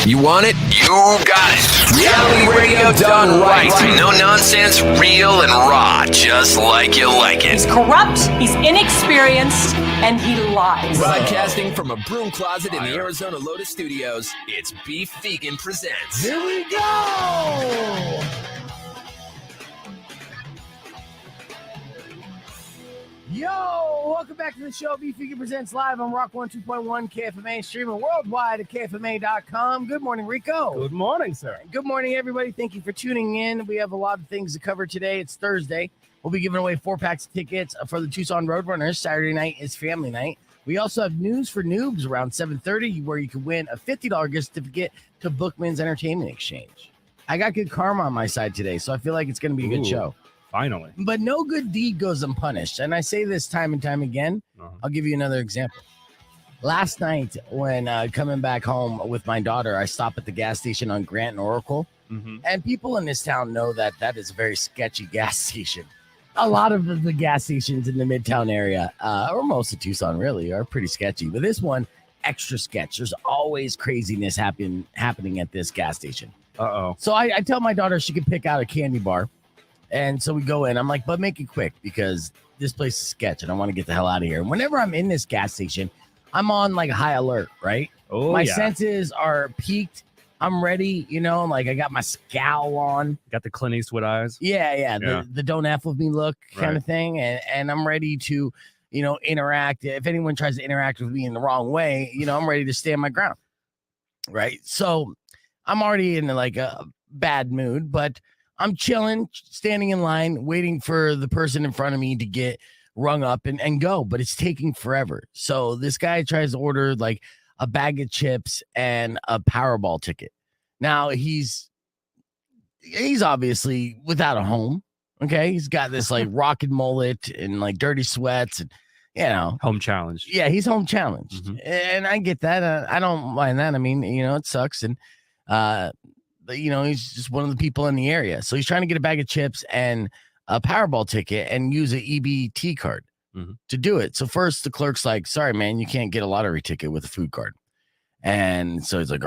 You want it? You got it. Reality radio done right. No nonsense, real and raw, just like you like it. He's corrupt, he's inexperienced, and he lies. Broadcasting from a broom closet in the Arizona Lotus Studios, it's Beef Vegan Presents. Here we go! Yo, welcome back to the show. Beef Vegan Presents live on Rock 102.1 KFMA, streaming worldwide at KFMA.com. Good morning, Rico. Good morning, sir. Good morning, everybody. Thank you for tuning in. We have a lot of things to cover today. It's Thursday. We'll be giving away 4 packs of tickets for the Tucson Roadrunners. Saturday night is family night. We also have news for noobs around 7:30, where you can win a $50 gift certificate to Bookman's Entertainment Exchange. I got good karma on my side today, so I feel like it's going to be a good show. Finally. But no good deed goes unpunished. And I say this time and time again. I'll give you another example. Last night, when coming back home with my daughter, I stopped at the gas station on Grant and Oracle. Mm-hmm. And people in this town know that that is a very sketchy gas station. A lot of the gas stations in the Midtown area, or most of Tucson really, are pretty sketchy. But this one, extra sketch. There's always craziness happening at this gas station. Uh-oh. So I tell my daughter she can pick out a candy bar. And so we go in. I'm like, but make it quick because this place is sketch and I want to get the hell out of here. And whenever I'm in this gas station, I'm on like high alert, right? Oh, my senses are peaked. I'm ready, like I got my scowl on. Got the Clint Eastwood eyes. Yeah. The don't F with me look kind of thing. And I'm ready to, interact. If anyone tries to interact with me in the wrong way, I'm ready to stand my ground. Right. So I'm already in like a bad mood, but I'm chilling, standing in line, waiting for the person in front of me to get rung up and go, but it's taking forever. So this guy tries to order like a bag of chips and a Powerball ticket. Now he's obviously without a home. Okay. He's got this like rockin' mullet and like dirty sweats and, home challenge. Yeah. He's home challenged. Mm-hmm. And I get that. I don't mind that. I mean, it sucks. And, he's just one of the people in the area. So he's trying to get a bag of chips and a Powerball ticket and use an EBT card to do it. So first the clerk's like, sorry, man, you can't get a lottery ticket with a food card. And so he's like,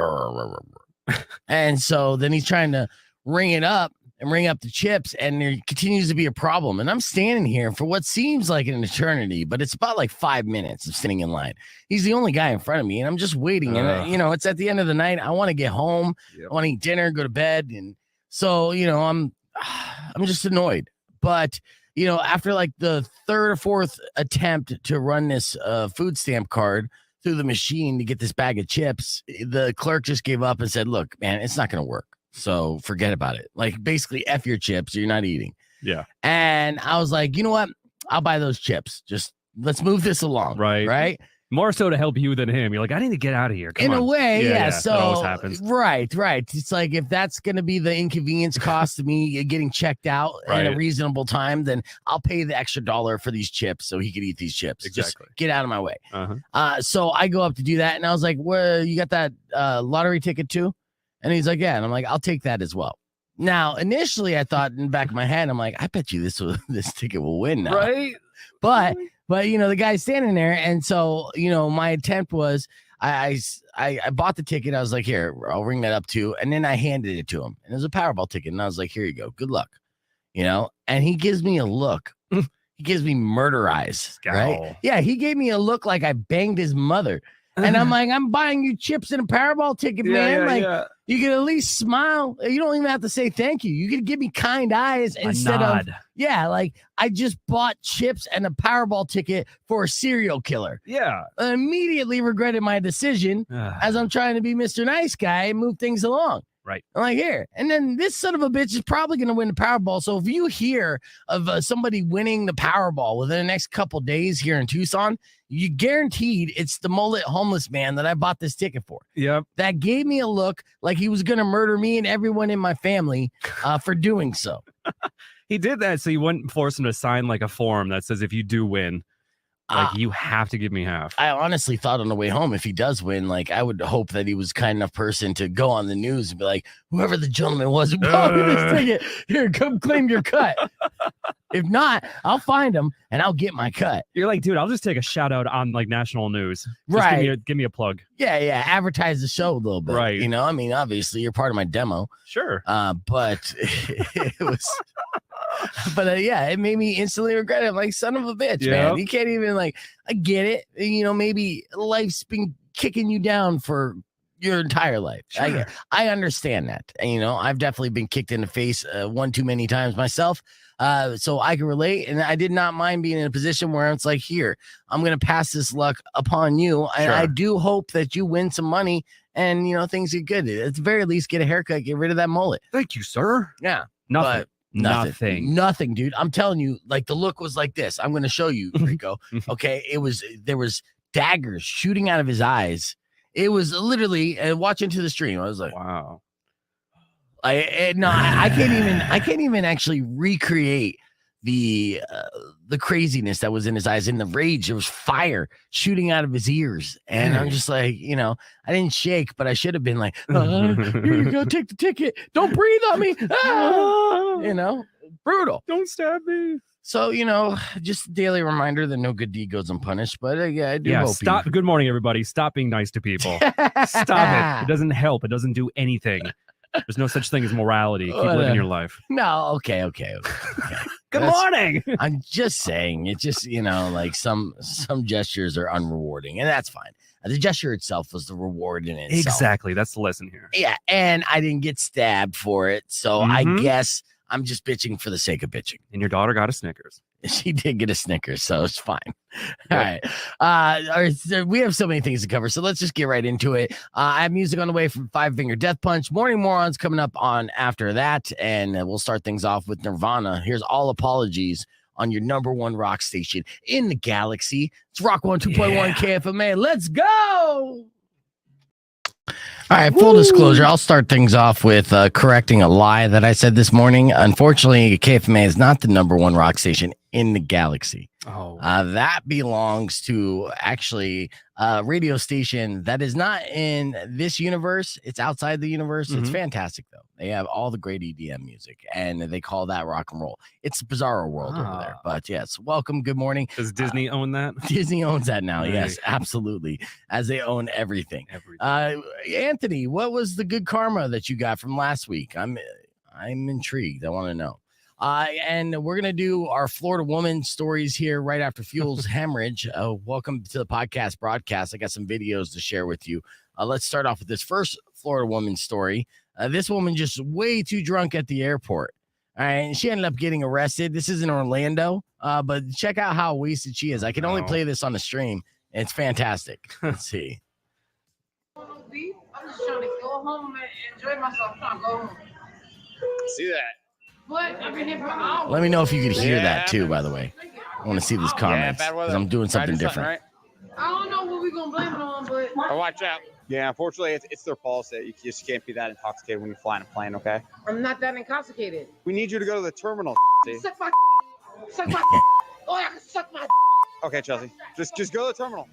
and so then he's trying to ring it up and ring up the chips. And there continues to be a problem. And I'm standing here for what seems like an eternity, but it's about like 5 minutes of sitting in line. He's the only guy in front of me and I'm just waiting. And, it's at the end of the night. I want to get home. Yep. I want to eat dinner, go to bed. And so, I'm just annoyed. But, after like the third or fourth attempt to run this food stamp card through the machine to get this bag of chips, the clerk just gave up and said, look, man, it's not going to work. So forget about it. Like basically F your chips. You're not eating. Yeah. And I was like, you know what? I'll buy those chips. Just let's move this along. Right. More so to help you than him. You're like, I need to get out of here. Come on. A way. Yeah. So that always happens. Right. It's like, if that's going to be the inconvenience cost of me getting checked out at a reasonable time, then I'll pay the extra $1 for these chips so he could eat these chips. Exactly. Just get out of my way. So I go up to do that. And I was like, well, you got that lottery ticket too? And he's like, yeah. And I'm like, I'll take that as well. Now, initially, I thought in the back of my head, I'm like, I bet you this ticket will win now. Right. But the guy's standing there. And so, my attempt was I bought the ticket. I was like, here, I'll ring that up too. And then I handed it to him. And it was a Powerball ticket. And I was like, here you go. Good luck. And he gives me a look. He gives me murder eyes. Right? Yeah. He gave me a look like I banged his mother. And I'm like, I'm buying you chips and a Powerball ticket, man. You can at least smile. You don't even have to say thank you. You can give me kind eyes instead of, like I just bought chips and a Powerball ticket for a serial killer. Yeah. I immediately regretted my decision as I'm trying to be Mr. Nice Guy and move things along. Right. I'm like, here. And then this son of a bitch is probably going to win the Powerball. So if you hear of somebody winning the Powerball within the next couple days here in Tucson, you guaranteed it's the mullet homeless man that I bought this ticket for. Yep. That gave me a look like he was going to murder me and everyone in my family for doing so. He did that so you wouldn't force him to sign like a form that says if you do win, you have to give me half. I honestly thought on the way home, if he does win, like I would hope that he was kind enough person to go on the news and be like, whoever the gentleman was who bought me this ticket, here, come claim your cut. If not, I'll find him and I'll get my cut. You're like, dude, I'll just take a shout out on like national news. Just Right. Give me a plug. Yeah. Advertise the show a little bit. Right. You know, I mean, obviously you're part of my demo. Sure. But it was, but yeah, it made me instantly regret it. I'm like, son of a bitch, man. You can't even like, I get it. You know, maybe life's been kicking you down for your entire life. Sure. I understand that. And, you know, I've definitely been kicked in the face one too many times myself. So I can relate. And I did not mind being in a position where it's like, here, I'm going to pass this luck upon you. And I do hope that you win some money and, you know, things get good. At the very least, get a haircut, get rid of that mullet. Thank you, sir. Yeah. Nothing, dude. I'm telling you, like the look was like this. I'm going to show you, Rico. Okay. There was daggers shooting out of his eyes. It was literally watch into the stream. I was like, wow. I can't even actually recreate the craziness that was in his eyes. In the rage, there was fire shooting out of his ears, and I'm just like, you know, I didn't shake, but I should have been like, here you go, take the ticket. Don't breathe on me. You know, brutal. Don't stab me. So, you know, just a daily reminder that no good deed goes unpunished. But yeah, I do hope stop. Good morning, everybody. Stop being nice to people. Stop it. It doesn't help. It doesn't do anything. There's no such thing as morality. Keep living your life. No, okay. Good morning. I'm just saying, it just, you know, like some gestures are unrewarding, and that's fine. The gesture itself was the reward in itself. Exactly. That's the lesson here. Yeah, and I didn't get stabbed for it, so I guess I'm just bitching for the sake of bitching. And your daughter got a Snickers. She did get a Snickers, so it's fine. All right. We have so many things to cover, so let's just get right into it. I have music on the way from Five Finger Death Punch. Morning Morons coming up on after that, and we'll start things off with Nirvana. Here's All Apologies on your number one rock station in the galaxy. It's Rock 102.1 KFMA. Let's go! All right, full disclosure, I'll start things off with correcting a lie that I said this morning. Unfortunately, KFMA is not the number one rock station in the galaxy. Oh, that belongs to actually a radio station that is not in this universe. It's outside the universe. It's fantastic, though. They have all the great EDM music, and they call that rock and roll. It's a bizarre world over there. But yes, welcome. Good morning. Does Disney own that? Disney owns that now. Yes, absolutely. As they own everything. Anthony, what was the good karma that you got from last week? I'm intrigued. I want to know. And we're going to do our Florida woman stories here right after Fuel's hemorrhage. Welcome to the podcast broadcast. I got some videos to share with you. Let's start off with this first Florida woman story. This woman just way too drunk at the airport. All right, and she ended up getting arrested. This is in Orlando, but check out how wasted she is. I can only play this on the stream. It's fantastic. Let's see. I'm just trying to go home and enjoy myself. I'm trying to go home. See that? But I've been here for hours. Let me know if you could hear that too, by the way. I want to see these comments because I'm doing something different. I don't know what we're going to blame it on, but... Watch out. Yeah, unfortunately, it's their policy. You just can't be that intoxicated when you fly in a plane, okay? I'm not that intoxicated. We need you to go to the terminal, see? Suck my... Oh, I can suck my... Okay, Chelsea. Just go to the terminal.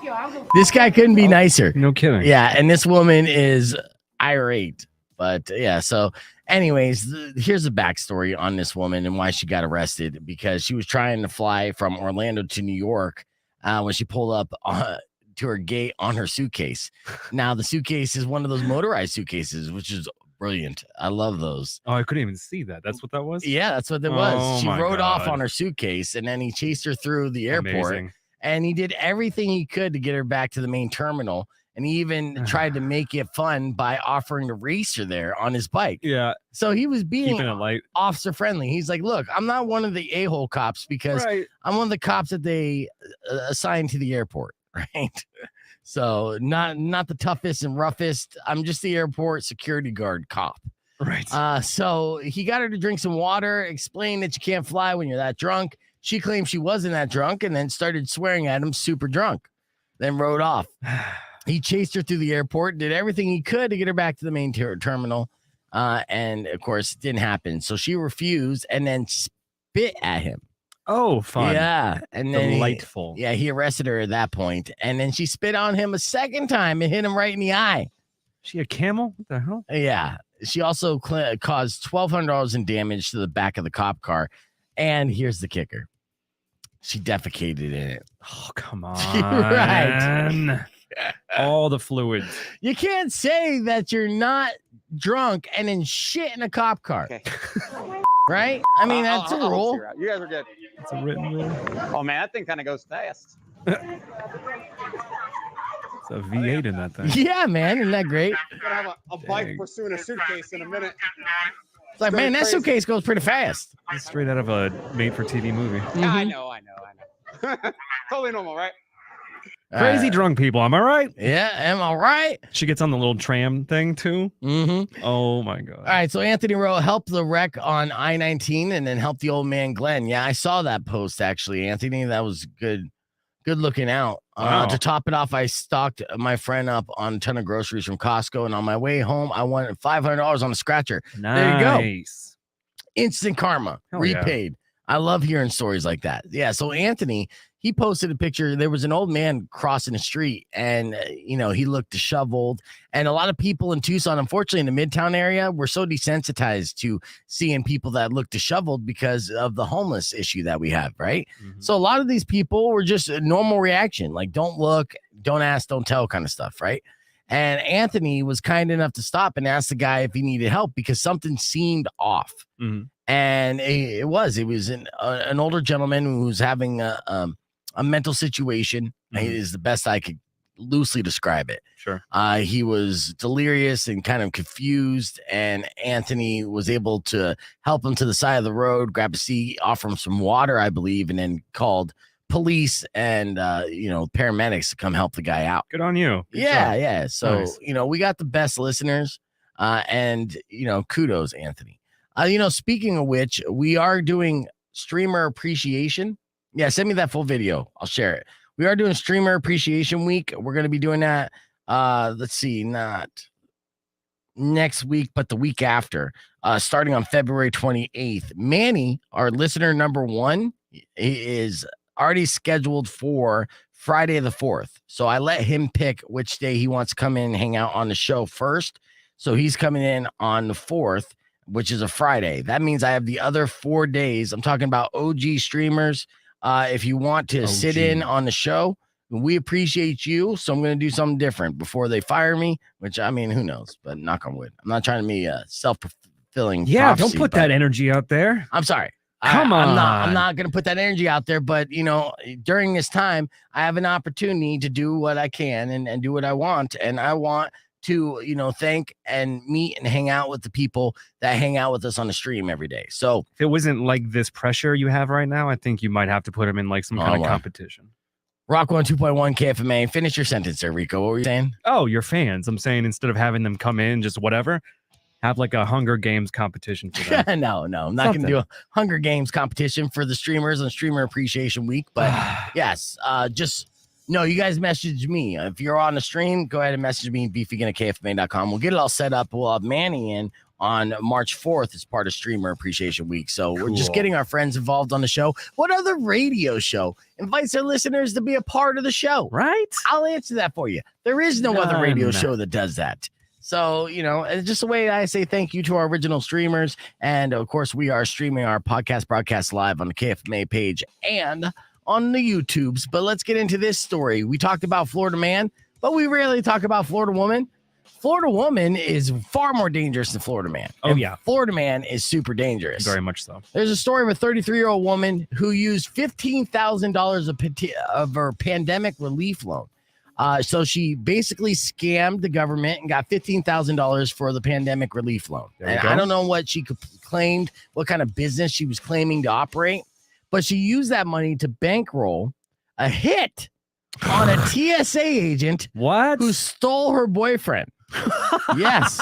Yo, This guy couldn't be nicer. No kidding. Yeah, and this woman is irate. But yeah, so anyways, here's the backstory on this woman and why she got arrested. Because she was trying to fly from Orlando to New York when she pulled up to her gate on her suitcase. Now, the suitcase is one of those motorized suitcases, which is brilliant. I love those. Oh, I couldn't even see that. That's what that was? Yeah, that's what it was. She rode off on her suitcase, and then he chased her through the airport. Amazing. And he did everything he could to get her back to the main terminal. And he even tried to make it fun by offering to race her there on his bike. Yeah. So he was being keeping it light, officer friendly. He's like, look, I'm not one of the a-hole cops because I'm one of the cops that they assigned to the airport. Right. So not the toughest and roughest. I'm just the airport security guard cop. Right. So he got her to drink some water, explain that you can't fly when you're that drunk. She claimed she wasn't that drunk and then started swearing at him super drunk, then rode off. He chased her through the airport, did everything he could to get her back to the main terminal. And of course, it didn't happen. So she refused and then spit at him. Oh, fun. Yeah. And then delightful. He arrested her at that point. And then she spit on him a second time and hit him right in the eye. She a camel? What the hell? Yeah. She also caused $1,200 in damage to the back of the cop car. And here's the kicker. She defecated in it. Oh, come on. Right. All the fluids. You can't say that you're not drunk and then shit in a cop car. Okay. Right? I mean, that's a rule. figure it out. You guys are good. It's a written rule. Oh man, that thing kind of goes fast. It's a V8 in that thing. Yeah, man. Isn't that great? I'm gonna have a bike Dang. pursuing a suitcase in a minute. It's like, man, that crazy. suitcase goes pretty fast. It's straight out of a made-for-TV movie. Yeah, I know. Totally normal, right? Crazy drunk people, am I right? Yeah, am I right? She gets on the little tram thing too. Mm-hmm. Oh my god. All right, so Anthony Rowe helped the wreck on I-19 and then helped the old man Glenn. Yeah, I saw that post actually, Anthony. That was good looking out. Wow. To top it off, I stocked my friend up on a ton of groceries from Costco, and on my way home, I won $500 on a scratcher. Nice. There you go. Instant karma, Hell yeah. repaid. I love hearing stories like that. Yeah, so Anthony, he posted a picture. There was an old man crossing the street, and he looked disheveled. And a lot of people in Tucson, unfortunately, in the Midtown area, were so desensitized to seeing people that look disheveled because of the homeless issue that we have, right? Mhm. So a lot of these people were just a normal reaction, like don't look, don't ask, don't tell kind of stuff, right? And Anthony was kind enough to stop and ask the guy if he needed help because something seemed off. Mhm. And it was an older gentleman who was having a mental situation. Mhm. Is the best I could loosely describe it. Sure. He was delirious and kind of confused, and Anthony was able to help him to the side of the road, grab a seat, offer him some water, I believe, and then called police and paramedics to come help the guy out. Good on you. Good Yeah, job. yeah. So Nice. we got the best listeners, and kudos, Anthony. Speaking of which, we are doing streamer appreciation. Yeah, send me that full video. I'll share it. We are doing streamer appreciation week. We're going to be doing that. Let's see, not next week, but the week after, starting on February 28th. Manny, our listener number 1, is already scheduled for Friday the 4th. So I let him pick which day he wants to come in and hang out on the show first. So he's coming in on the 4th, which is a Friday. That means I have the other 4 days. I'm talking about OG streamers. If you want to sit in on the show, we appreciate you. So I'm going to do something different before they fire me, which I mean, who knows, but knock on wood. I'm not trying to be a self-fulfilling Yeah, prophecy, don't put but that energy out there. I'm sorry. Come I'm on. not going to put that energy out there, but during this time, I have an opportunity to do what I can and do what I want. And I want to, thank and meet and hang out with the people that hang out with us on the stream every day. So If it wasn't like this pressure you have right now, I think you might have to put him in like some kind of wow. competition. Rock 102.1 KFMA. Finish your sentence there, Rico. What were you saying? Oh, your fans. I'm saying instead of having them come in, just whatever, have like a Hunger Games competition for them. No, I'm not going to do a Hunger Games competition for the streamers on Streamer Appreciation Week. But yes, no, you guys message me. If you're on the stream, go ahead and message me, beefvegan@kfma.com. We'll get it all set up. We'll have Manny in on March 4th as part of Streamer Appreciation Week. So we're just Cool. getting our friends involved on the show. What other radio show invites their listeners to be a part of the show? Right? I'll answer that for you. There is no other radio None. show that does that. So, it's just a way I say thank you to our original streamers. And of course, we are streaming our podcast broadcast live on the KFMA page and on the YouTubes. But let's get into this story. We talked about Florida man, but we rarely talk about Florida woman. Florida woman is far more dangerous than Florida man. Oh, And yeah. Florida man is super dangerous. Very much so. There's a story of a 33-year-old woman who used $15,000 of her pandemic relief loan. So she basically scammed the government and got $15,000 for the pandemic relief loan. There you And go. I don't know what she claimed, what kind of business she was claiming to operate, but she used that money to bankroll a hit on a TSA agent What? who stole her boyfriend. Yes.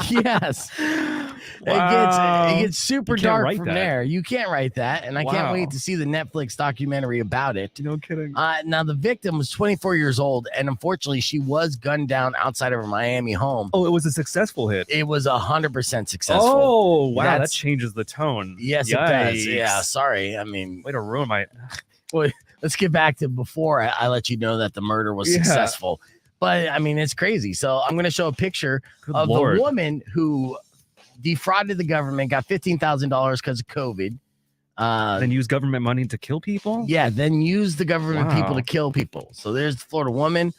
Yes. Wow. It gets super You can't dark write from that. there. You can't write that. And I can't Wow. wait to see the Netflix documentary about it. No kidding. Now, the victim was 24 years old, and unfortunately, she was gunned down outside of her Miami home. Oh, it was a successful hit. It was 100% successful. Oh, wow. That That's- changes the tone. Yes, it does. Yikes. Yeah, sorry. I mean, Way to ruin my. let's get back to before I let you know that the murder was Yeah. successful. But I mean, it's crazy. So I'm going to show a picture Good of Lord. the woman who defrauded the government, got $15,000 because of COVID. Then use government money to kill people? Yeah, then use the government people Wow. to kill people. So there's the Florida woman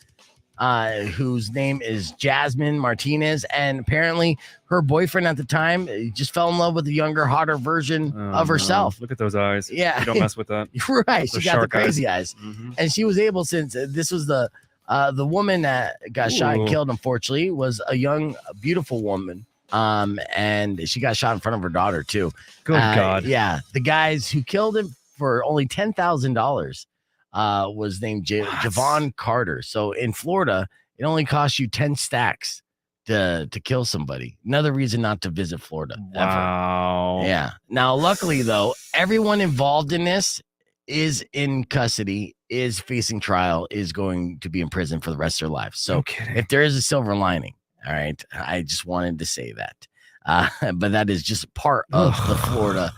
whose name is Jasmine Martinez, and apparently her boyfriend at the time just fell in love with a younger, hotter version of herself. Look at those eyes. Yeah. You don't mess with that. Right, she Those got the shark crazy eyes. And she was able, since this was the woman that got shot and Ooh. killed, unfortunately, was a young, beautiful woman. And she got shot in front of her daughter too. Good God. Yeah, the guys who killed him for only $10,000 was named Javon Carter. So in Florida, it only costs you 10 stacks to kill somebody. Another reason not to visit Florida. Wow. Ever. Yeah. Now, luckily though, everyone involved in this is in custody, is facing trial, is going to be in prison for the rest of their lives. So No kidding. if there is a silver lining, all right, I just wanted to say that. But that is just part of the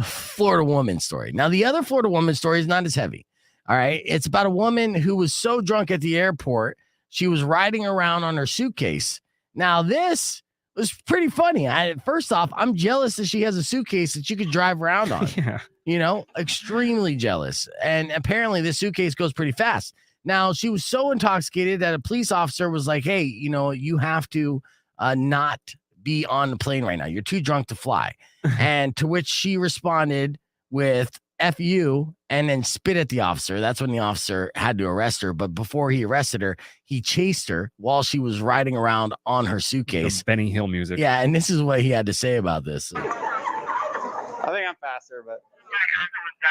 Florida woman story. Now, the other Florida woman story is not as heavy. All right. It's about a woman who was so drunk at the airport, she was riding around on her suitcase. Now, this was pretty funny. First off, I'm jealous that she has a suitcase that you could drive around on. Yeah. You know, extremely jealous. And apparently this suitcase goes pretty fast. Now, she was so intoxicated that a police officer was like, hey, you know, you have to not be on the plane right now. You're too drunk to fly. And to which she responded with F you and then spit at the officer. That's when the officer had to arrest her. But before he arrested her, he chased her while she was riding around on her suitcase. The Benny Hill music. Yeah, and this is what he had to say about this. I think I'm faster, but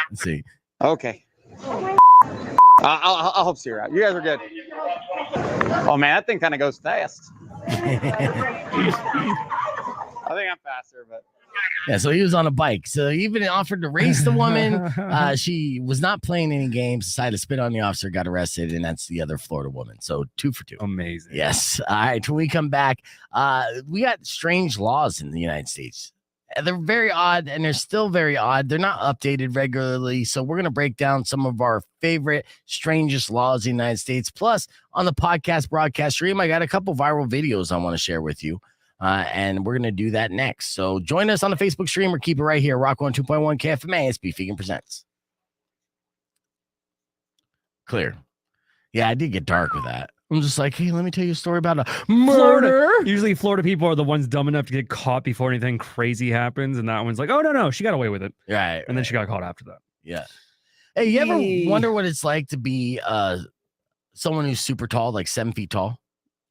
Let's see. okay. I'll help steer out. You guys are good. Oh man, that thing kind of goes fast. I think I'm faster, but Yeah, so he was on a bike. So he even offered to race the woman. She was not playing any games, decided to spit on the officer, got arrested, and that's the other Florida woman. So 2 for 2. Amazing. Yes. All right. When we come back, we got strange laws in the United States. They're very odd, and they're still very odd. They're not updated regularly. So we're going to break down some of our favorite strangest laws in the United States. Plus, on the podcast broadcast stream, I got a couple viral videos I want to share with you. And we're going to do that next. So join us on the Facebook stream or keep it right here. Rock 102.1 KFMA, SB Vegan Presents. Clear. Yeah, I did get dark with that. I'm just like, hey, let me tell you a story about a murder. Usually Florida people are the ones dumb enough to get caught before anything crazy happens. And that one's like, oh, no, she got away with it. Right. And then she got caught after that. Yeah. Hey, you ever wonder what it's like to be someone who's super tall, like 7 feet tall?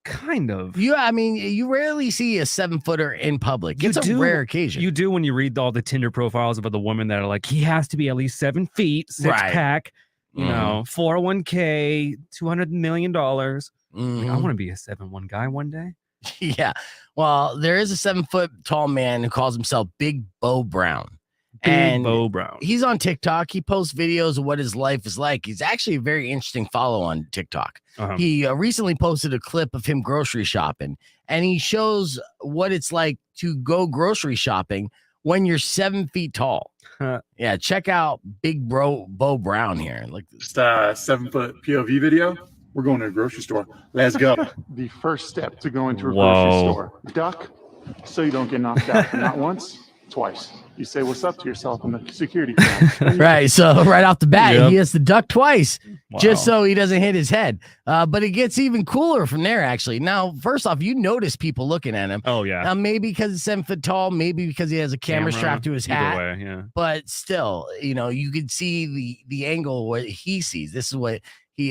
Kind of. I mean, you rarely see a 7-footer in public. It's a rare occasion. You do when you read all the Tinder profiles about the women that are like, he has to be at least 7 feet, 6-pack, you know, 401k, $200 million. Like, I want to be a 7'1" guy one day. Yeah. Well, there is a 7-foot tall man who calls himself Big Bo Brown. And Bo Brown. He's on TikTok. He posts videos of what his life is like. He's actually a very interesting follow on TikTok. He recently posted a clip of him grocery shopping, and he shows what it's like to go grocery shopping when you're 7 feet tall. Yeah, check out Big Bo Brown here. Like just a 7-foot POV video. We're going to a grocery store. Let's go. The first step to going to a grocery store. Duck so you don't get knocked out. Not once, twice. You say what's up to yourself in the security cam. Right. So right off the bat, he has to duck twice just so he doesn't hit his head. But it gets even cooler from there, actually. Now, first off, you notice people looking at him. Oh, yeah. Now, maybe because he's 7 foot tall, maybe because he has a camera strapped to his hat. Either way, yeah. But still, you know, you could see the angle what he sees. This is what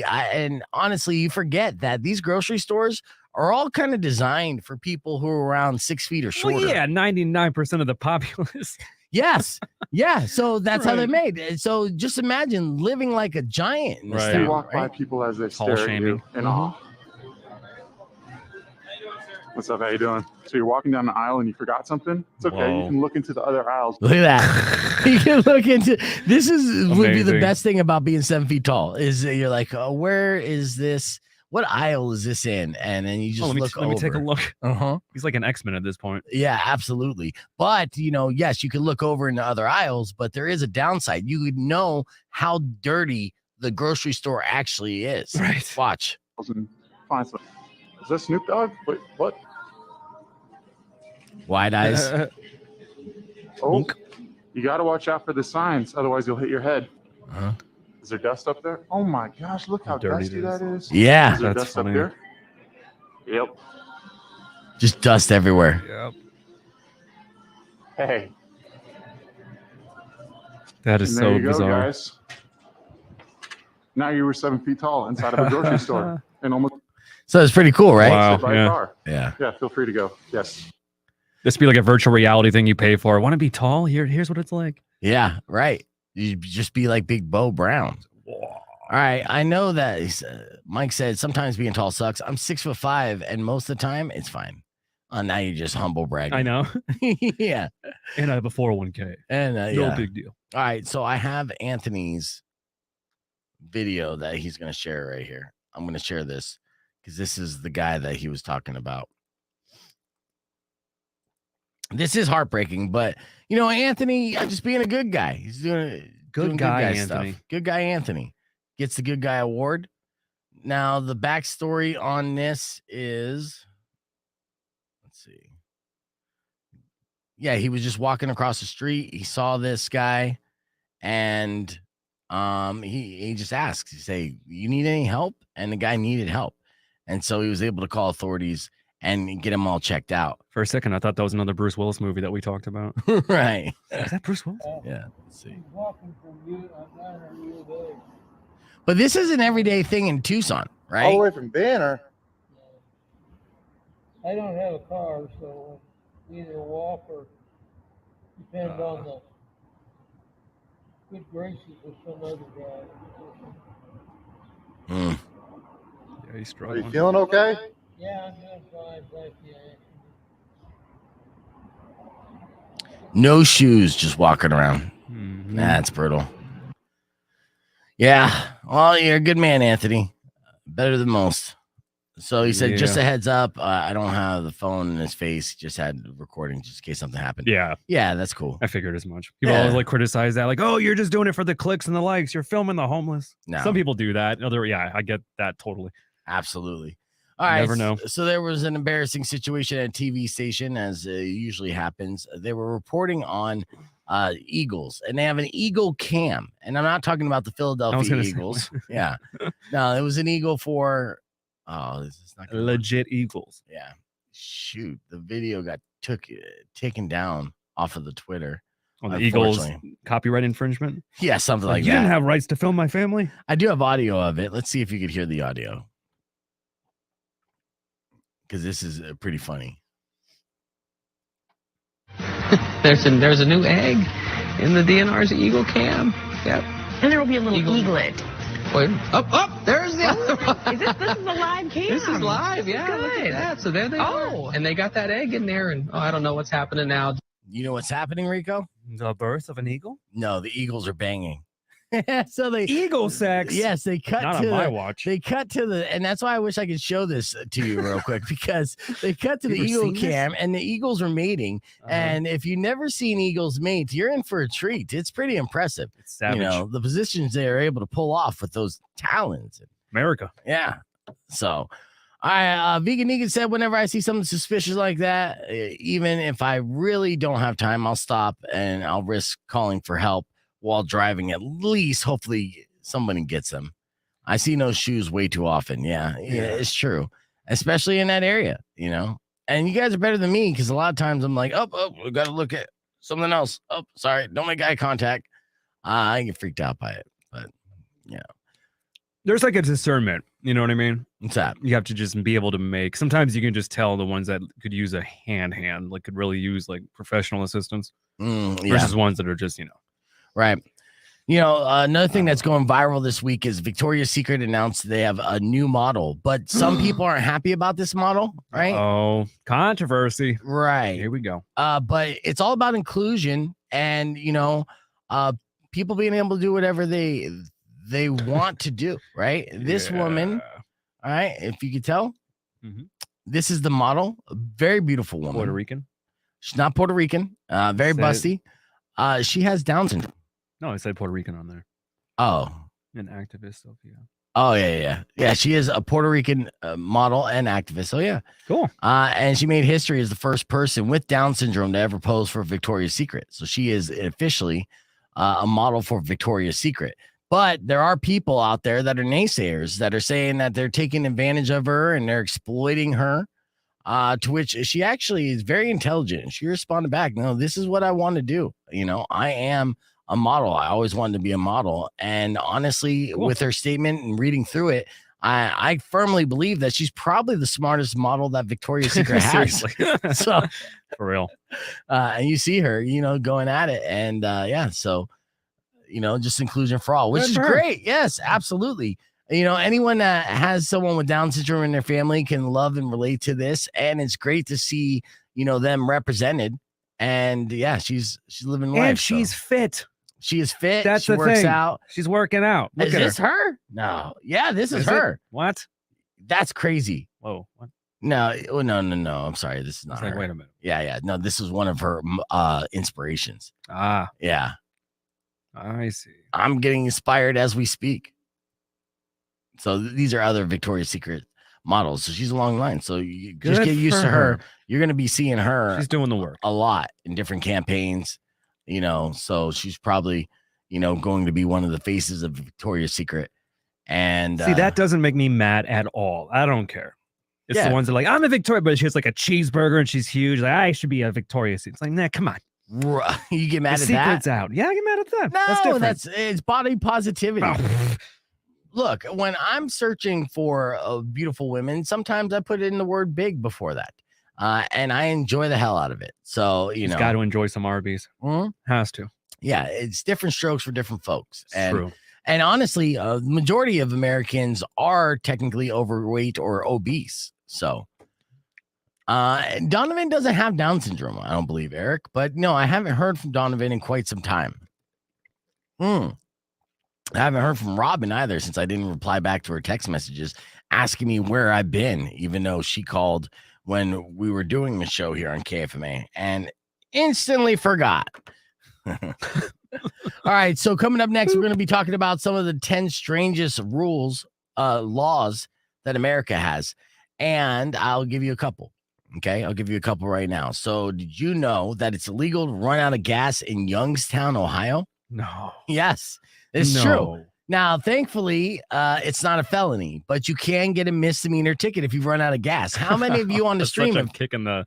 and honestly, you forget that these grocery stores are all kind of designed for people who are around 6 feet or shorter. Well, yeah, 99% of the populace. Yes. Yeah. So that's how they're made. And so just imagine living like a giant. In this You town, walk by people as they Tall stare at you in awe. What's up? How you doing? So you're walking down the aisle and you forgot something? It's okay. Whoa. You can look into the other aisles. Look at that. You can look into this would be the Amazing. best thing about being 7 feet tall is that you're like, oh, where is this? What aisle is this in? And then you just let look over. me take a look. Uh-huh. He's like an X-Men at this point. Yeah, absolutely. But, you know, yes, you can look over into other aisles, but there is a downside. You would know how dirty the grocery store actually is. Right. Watch. And find something. Is that Snoop Dogg? Wait, what? Wide eyes. Oh, You got to watch out for the signs, otherwise you'll hit your head. Uh-huh. Is there dust up there? Oh my gosh, look how dirty dusty it is. that is. Yeah. Is there That's dust funny. up there? Yep. Just dust everywhere. Yep. Hey. That is And there so you go, bizarre. guys. Now you were 7 feet tall inside of a grocery store and almost So it's pretty cool, right? Wow. hit by yeah. a car. Yeah. Yeah, feel free to go. Yes. This be like a virtual reality thing you pay for. Want to be tall? Here's what it's like. Yeah, right. You just be like Big Bo Brown. All right. I know that Mike said sometimes being tall sucks. I'm 6'5", and most of the time it's fine. Now you're just humble bragging. I know. Yeah. And I have a 401k. And No yeah. big deal. All right. So I have Anthony's video that he's going to share right here. I'm going to share this because this is the guy that he was talking about. This is heartbreaking, but you know, Anthony, just being a good guy. He's doing Good guy, Anthony. stuff. Good guy, Anthony gets the good guy award. Now, the backstory on this is, let's see. Yeah, he was just walking across the street. He saw this guy, and he just asks. He say, "You need any help?" And the guy needed help, and so he was able to call authorities and get him all checked out. For a second, I thought that was another Bruce Willis movie that we talked about. Right. Is that Bruce Willis? Yeah. Let's see. Walking from you, I'm down here the other day. But this is an everyday thing in Tucson, right? All the way from Banner. I don't have a car, so either walk or depend on the good graces of some other guy. Hmm. Yeah, he's Are struggling. you feeling okay? Yeah, I'm doing fine, thank you. No shoes, just walking around. Mhm. That's brutal. Yeah. Well, you're a good man, Anthony. Better than most. So he said, just a heads up, I don't have the phone in his face. He just had recording just in case something happened. Yeah, Yeah, that's cool. I figured as much. People Yeah. always like criticize that, like, "Oh, you're just doing it for the clicks and the likes. You're filming the homeless." No. Some people do that. Yeah, I get that totally. Absolutely. All right. Never know. So there was an embarrassing situation at a TV station, as usually happens. They were reporting on Eagles, and they have an Eagle cam. And I'm not talking about the Philadelphia gonna say- Eagles. Yeah. No, it was an Eagle for, this is not gonna work. Legit Eagles. Yeah. Shoot. The video got taken down off of the Twitter. On the Eagles Unfortunately. copyright infringement. Yeah, something like You that. didn't have rights to film my family. I do have audio of it. Let's see if you could hear the audio. Because this is pretty funny. There's a new egg in the DNR's Eagle cam. Yep. And there will be a little Eagle. eaglet. Wait, up. There's the other one. This is a live cam. This is live. Yeah, look at Good. that. So there they are. And they got that egg in there. And I don't know what's happening now. You know what's happening, Rico? The birth of an eagle. No, the Eagles are banging. So they Eagle sex. Yes, they cut Not to on my the, watch. They cut to the, and that's why I wish I could show this to you real quick, because they cut to the You ever Eagle seen this? cam and the Eagles are mating. And if you've never seen Eagles mate, you're in for a treat. It's pretty impressive. It's savage. You know, the positions they are able to pull off with those talons. America. Yeah. So, Vegan Negan said, whenever I see something suspicious like that, even if I really don't have time, I'll stop and I'll risk calling for help while driving. At least, hopefully, somebody gets them. I see no shoes way too often. Yeah, it's true, especially in that area, you know. And you guys are better than me because a lot of times I'm like, oh, we got to look at something else. Oh, sorry, don't make eye contact. I get freaked out by it, but yeah. There's like a discernment. You know what I mean? What's that? You have to just be able to make. Sometimes you can just tell the ones that could use a hand, like could really use like professional assistance versus ones that are just, you know. Right. You know, another thing that's going viral this week is Victoria's Secret announced they have a new model, but some people aren't happy about this model, right? Oh, controversy. Right. Here we go. But it's all about inclusion and, you know, people being able to do whatever they want to do, right? This woman, all right, if you could tell, this is the model, a very beautiful woman. Puerto Rican? She's not Puerto Rican, very busty. She has Down syndrome. No, it said Puerto Rican on there. Oh. An activist, Sophia. Oh yeah. She is a Puerto Rican model and activist. So yeah, Cool. and she made history as the first person with Down syndrome to ever pose for Victoria's Secret. So she is officially a model for Victoria's Secret. But there are people out there that are naysayers that are saying that they're taking advantage of her and they're exploiting her. To which she actually is very intelligent. She responded back, "No, this is what I want to do. I am a model. I always wanted to be a model." And honestly, Cool. with her statement and reading through it, I firmly believe that she's probably the smartest model that Victoria's Secret has. Seriously. So, For real. and you see her, going at it. And so, just inclusion for all, which Good is for her. great. Yes, absolutely. Anyone that has someone with Down syndrome in their family can love and relate to this. And it's great to see, them represented. And yeah, she's living life. And she's fit. She is fit. That's she the works thing. out. She's working out. Look Is at this her. her? No. Yeah, this is Is it? her. What? That's crazy. Whoa. What? No. Oh, no. I'm sorry. This is not It's like, her. wait a minute. Yeah. No, this is one of her inspirations. Ah, Yeah. I see. I'm getting inspired as we speak. So these are other Victoria's Secret models. So she's a long line. So you just Good get used for to her. her. You're going to be seeing her She's doing the work. a lot in different campaigns, so she's probably, going to be one of the faces of Victoria's Secret. And See, that doesn't make me mad at all. I don't care. It's Yeah. the ones that are like, I'm a Victoria, but she has like a cheeseburger and she's huge. Like, I should be a Victoria's Secret. It's like, nah, come on. you get mad The at secret's that? out. Yeah, I get mad at that. No, That's different. it's body positivity. Oh, Look, when I'm searching for beautiful women, sometimes I put in the word big before that. And I enjoy the hell out of it. So, She's got to enjoy some Arby's. Mhm. Has to. Yeah, it's different strokes for different folks. It's And true. And honestly, the majority of Americans are technically overweight or obese. So Donovan doesn't have Down syndrome, I don't believe, Eric. But no, I haven't heard from Donovan in quite some time. I haven't heard from Robin either since I didn't reply back to her text messages asking me where I've been, even though she called when we were doing the show here on KFMA and instantly forgot. All right, so coming up next, we're going to be talking about some of the 10 strangest laws that America has, and I'll give you a couple. Okay, I'll give you a couple right now. So, did you know that it's illegal to run out of gas in Youngstown, Ohio? No. Yes, it's No. true. Now, thankfully, it's not a felony, but you can get a misdemeanor ticket if you run out of gas. How many of you on the That's stream such a have? kick in the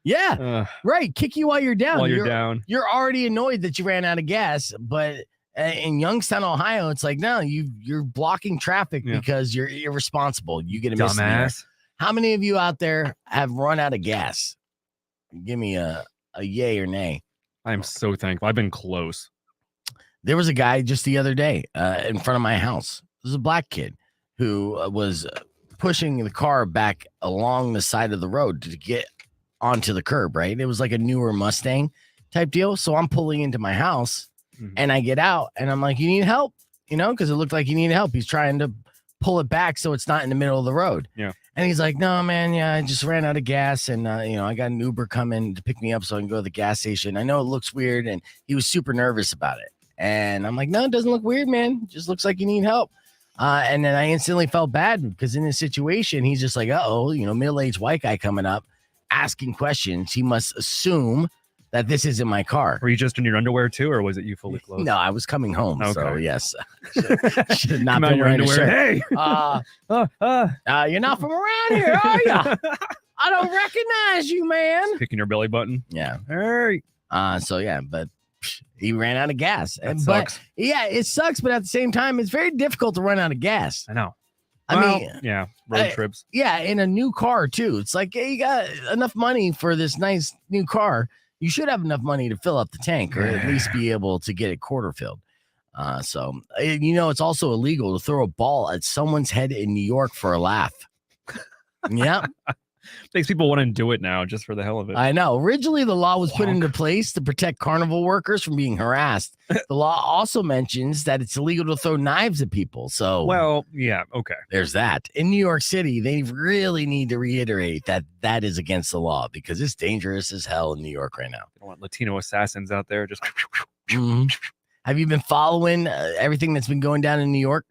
Yeah, right. Kick you while you're down. while you're down. You're already annoyed that you ran out of gas, but in Youngstown, Ohio, it's like, no, you're blocking traffic because you're irresponsible. You get a misdemeanor. Dumbass. How many of you out there have run out of gas? Give me a yay or nay. I'm so thankful. I've been close. There was a guy just the other day in front of my house. This is a black kid who was pushing the car back along the side of the road to get onto the curb, right? It was like a newer Mustang type deal. So I'm pulling into my house and I get out and I'm like, you need help? Because it looked like he needed help. He's trying to pull it back so it's not in the middle of the road. Yeah. And he's like, no, man, yeah, I just ran out of gas and, I got an Uber coming to pick me up so I can go to the gas station. I know it looks weird. And he was super nervous about it. And I'm like, no, it doesn't look weird, man. It just looks like you need help. And then I instantly felt bad because in this situation, he's just like, middle-aged white guy coming up, asking questions. He must assume that this is in my car. Were you just in your underwear too, or was it you fully clothed? No, I was coming home. Okay. So yes, should have not Come out been your wearing a underwear. shirt. Hey, You're not from around here, are you? I don't recognize you, man. Picking your belly button. Yeah. Hey. So yeah, but he ran out of gas. That but sucks. yeah, it sucks. But at the same time, it's very difficult to run out of gas. I know. I mean, yeah, road trips. Yeah, in a new car too. It's like, hey, you got enough money for this nice new car. You should have enough money to fill up the tank, or at least be able to get it quarter filled. So it's also illegal to throw a ball at someone's head in New York for a laugh. Yeah. Makes people want to do it now just for the hell of it. I know. Originally, the law was put into place to protect carnival workers from being harassed. The law also mentions that it's illegal to throw knives at people. So, well, yeah, okay. There's that. In New York City, they really need to reiterate that that is against the law because it's dangerous as hell in New York right now. I don't want Latino assassins out there just. Have you been following everything that's been going down in New York?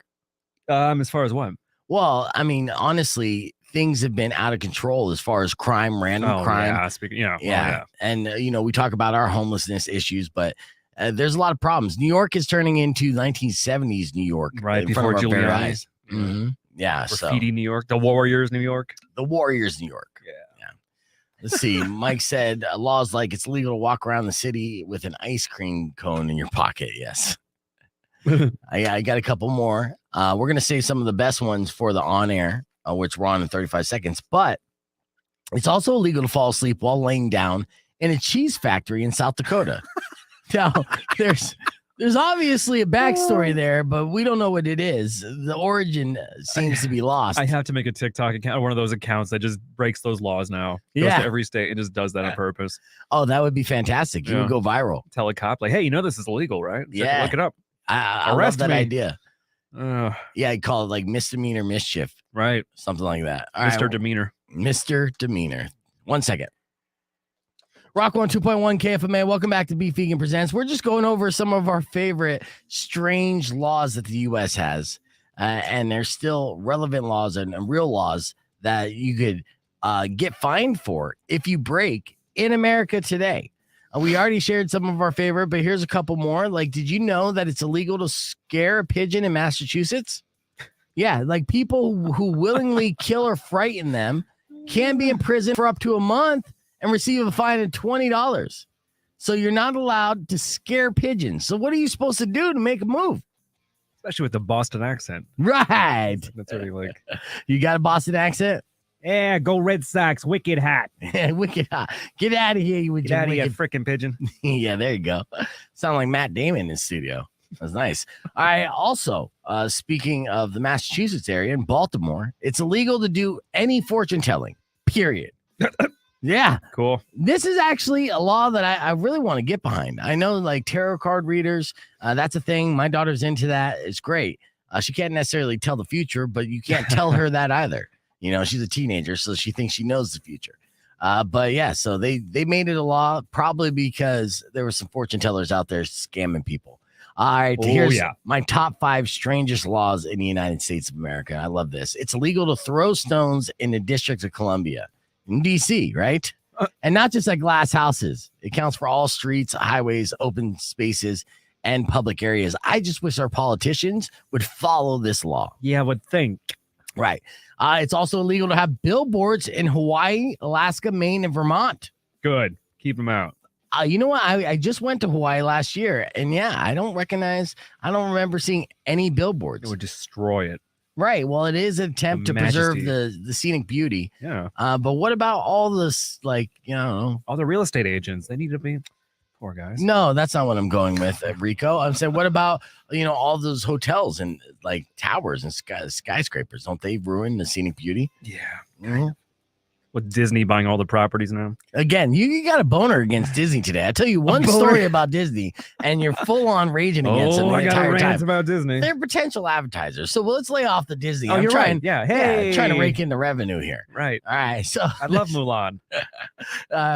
As far as what? Well, I mean, honestly, things have been out of control as far as crime, random crime. Yeah, speaking, yeah. Yeah. And, we talk about our homelessness issues, but there's a lot of problems. New York is turning into 1970s New York. Right in before front of our bare Giuliani. eyes. Mm-hmm. Yeah. Graffiti New York. The Warriors New York. The Warriors New York. Yeah. Let's see. Mike said laws like it's legal to walk around the city with an ice cream cone in your pocket. Yes. I got a couple more. We're going to save some of the best ones for the on air, which we're on in 35 seconds. But it's also illegal to fall asleep while laying down in a cheese factory in South Dakota. Now, there's obviously a backstory there, but we don't know what it is. The origin seems to be lost. I have to make a TikTok account, one of those accounts that just breaks those laws now. Goes to every state and just does that on purpose. Oh, that would be fantastic. You would go viral. Tell a cop, like, hey, this is illegal, right? Yeah. Look it up. I love that idea. Yeah, I call it like misdemeanor mischief. Right. Something like that. Mr. Demeanor. Mr. Demeanor. 1 second. Rock 102.1 KFMA. Welcome back to Beef Vegan Presents. We're just going over some of our favorite strange laws that the U.S. has. And there's still relevant laws and real laws that you could get fined for if you break in America today. We already shared some of our favorite, but here's a couple more. Like, did you know that it's illegal to scare a pigeon in Massachusetts? Yeah, like people who willingly kill or frighten them can be in prison for up to a month and receive a fine of $20. So you're not allowed to scare pigeons. So what are you supposed to do to make a move? Especially with the Boston accent. Right. That's what you like. You got a Boston accent? Yeah, go Red Sox. Wicked hot. Wicked hot. Get out of here, you Get out of here, freaking pigeon. Yeah, there you go. Sound like Matt Damon in the studio. That's nice. All right. Also, speaking of the Massachusetts area in Baltimore, it's illegal to do any fortune telling, period. Yeah. Cool. This is actually a law that I really want to get behind. I know like tarot card readers, that's a thing. My daughter's into that. It's great. She can't necessarily tell the future, but you can't tell her that either. She's a teenager, so she thinks she knows the future. But yeah, so they made it a law probably because there were some fortune tellers out there scamming people. All right, here's my top 5 strangest laws in the United States of America. I love this. It's illegal to throw stones in the District of Columbia in DC, right? And not just like glass houses. It counts for all streets, highways, open spaces, and public areas. I just wish our politicians would follow this law. Yeah, I would think. Right. It's also illegal to have billboards in Hawaii, Alaska, Maine, and Vermont. Good. Keep them out. You know what? I just went to Hawaii last year, and I don't remember seeing any billboards. It would destroy it. Right. Well, it is an attempt to preserve the scenic beauty. Yeah. But what about all this, all the real estate agents? They need to be poor guys. No, that's not what I'm going with, Rico. I'm saying, what about, all those hotels and like towers and skyscrapers? Don't they ruin the scenic beauty? Yeah. Mm-hmm. With Disney buying all the properties now. Again, you got a boner against Disney today. I tell you one story about Disney, and you're full on raging against them the entire time. About Disney. They're potential advertisers, so let's lay off the Disney. Oh, I'm you're trying, right. Yeah, hey, trying to rake in the revenue here. Right. All right. So I love Mulan.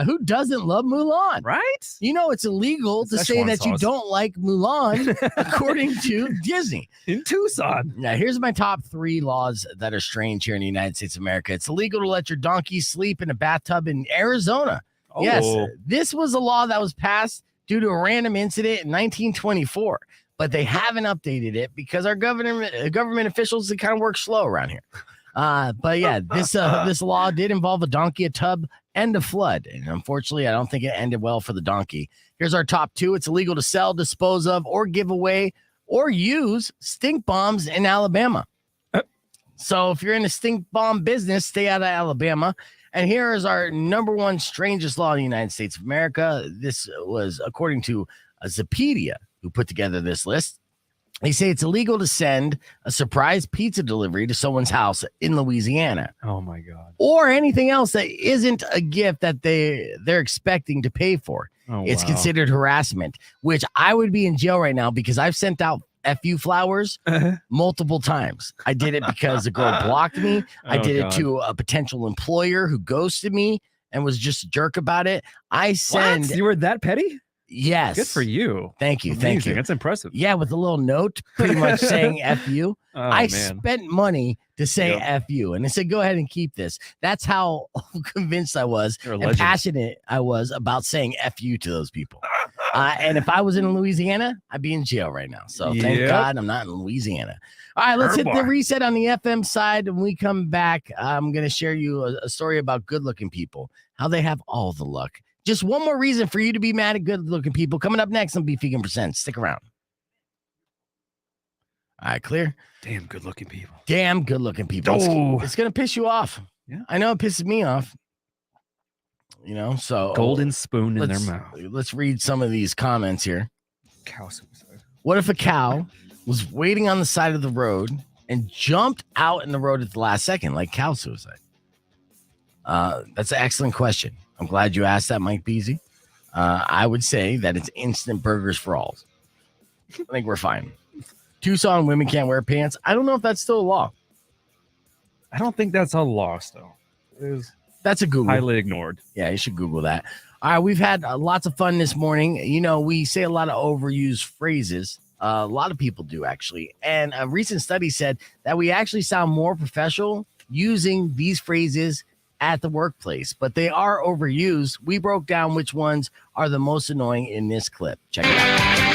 Who doesn't love Mulan? Right. It's illegal to say that you don't like Mulan, according to Disney. In Tucson. Now, here's my top 3 laws that are strange here in the United States of America. It's illegal to let your donkey sleep in a bathtub in Arizona. Oh. Yes, this was a law that was passed due to a random incident in 1924, but they haven't updated it because our government officials kind of work slow around here. But yeah, this law did involve a donkey, a tub, and a flood. And unfortunately, I don't think it ended well for the donkey. Here's our top 2. It's illegal to sell, dispose of, or give away or use stink bombs in Alabama. So if you're in the stink bomb business, stay out of Alabama. And here is our number 1 strangest law in the United States of America. This was according to Zapedia, who put together this list. They say it's illegal to send a surprise pizza delivery to someone's house in Louisiana. Oh, my God. Or anything else that isn't a gift that they're expecting to pay for. Oh, it's wow. considered harassment, which I would be in jail right now because I've sent out FU flowers multiple times. I did it because the girl blocked me. I did it to a potential employer who ghosted me and was just a jerk about it. What? You were that petty? Yes. Good for you. Thank you. Amazing. Thank you. That's impressive. Yeah, with a little note pretty much saying F you. Oh, I man. spent money to say Yep. F you. And they said, go ahead and keep this. That's how convinced I was You're a and legend. passionate I was about saying F you to those people. And if I was in Louisiana, I'd be in jail right now. So thank Yep. God I'm not in Louisiana. All right, let's hit the reset on the FM side. When we come back, I'm going to share you a story about good-looking people, how they have all the luck. Just one more reason for you to be mad at good-looking people. Coming up next on Beef Vegan Presents. Stick around. All right, clear? Damn good-looking people. Damn good-looking people. Oh. It's going to piss you off. Yeah. I know it pisses me off. You know, so Golden spoon in their mouth. Let's read some of these comments here. Cow suicide. What if a cow was waiting on the side of the road and jumped out in the road at the last second, like cow suicide? That's an excellent question. I'm glad you asked that, Mike Beasy. I would say that it's instant burgers for all. I think we're fine. Tucson women can't wear pants. I don't know if that's still a law. I don't think that's a loss, though. That's a Google. Highly ignored. Yeah, you should Google that. All right, we've had lots of fun this morning. You know, we say a lot of overused phrases. A lot of people do, actually. And a recent study said that we actually sound more professional using these phrases at the workplace, but they are overused. We broke down which ones are the most annoying in this clip. Check it out.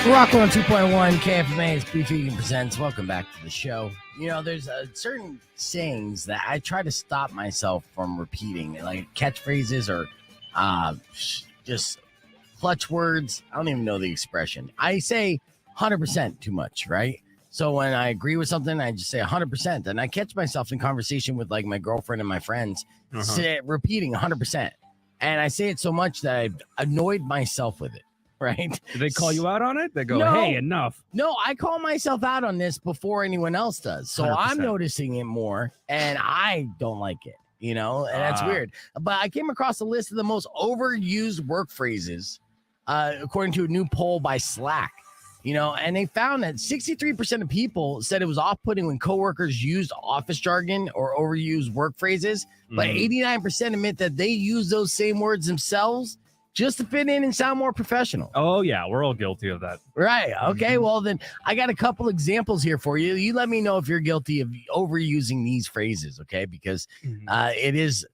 Rock on 2.1 KFMA is Beef Vegan Presents. Welcome back to the show. You know, there's certain sayings that I try to stop myself from repeating, like catchphrases or just clutch words. I don't even know the expression. I say 100% too much, right? So when I agree with something, I just say 100%. And I catch myself in conversation with like my girlfriend and my friends repeating 100%. And I say it so much that I've annoyed myself with it. Right? Did they call you out on it? They go, No. hey, enough. No, I call myself out on this before anyone else does. So 100%. I'm noticing it more and I don't like it, you know, and that's weird. But I came across a list of the most overused work phrases, according to a new poll by Slack, you know, and they found that 63% of people said it was off-putting when coworkers used office jargon or overused work phrases, but 89% admit that they use those same words themselves just to fit in and sound more professional. Oh, yeah. We're all guilty of that. Right. Okay. Well, then I got a couple examples here for you. You let me know if you're guilty of overusing these phrases, okay? Because it is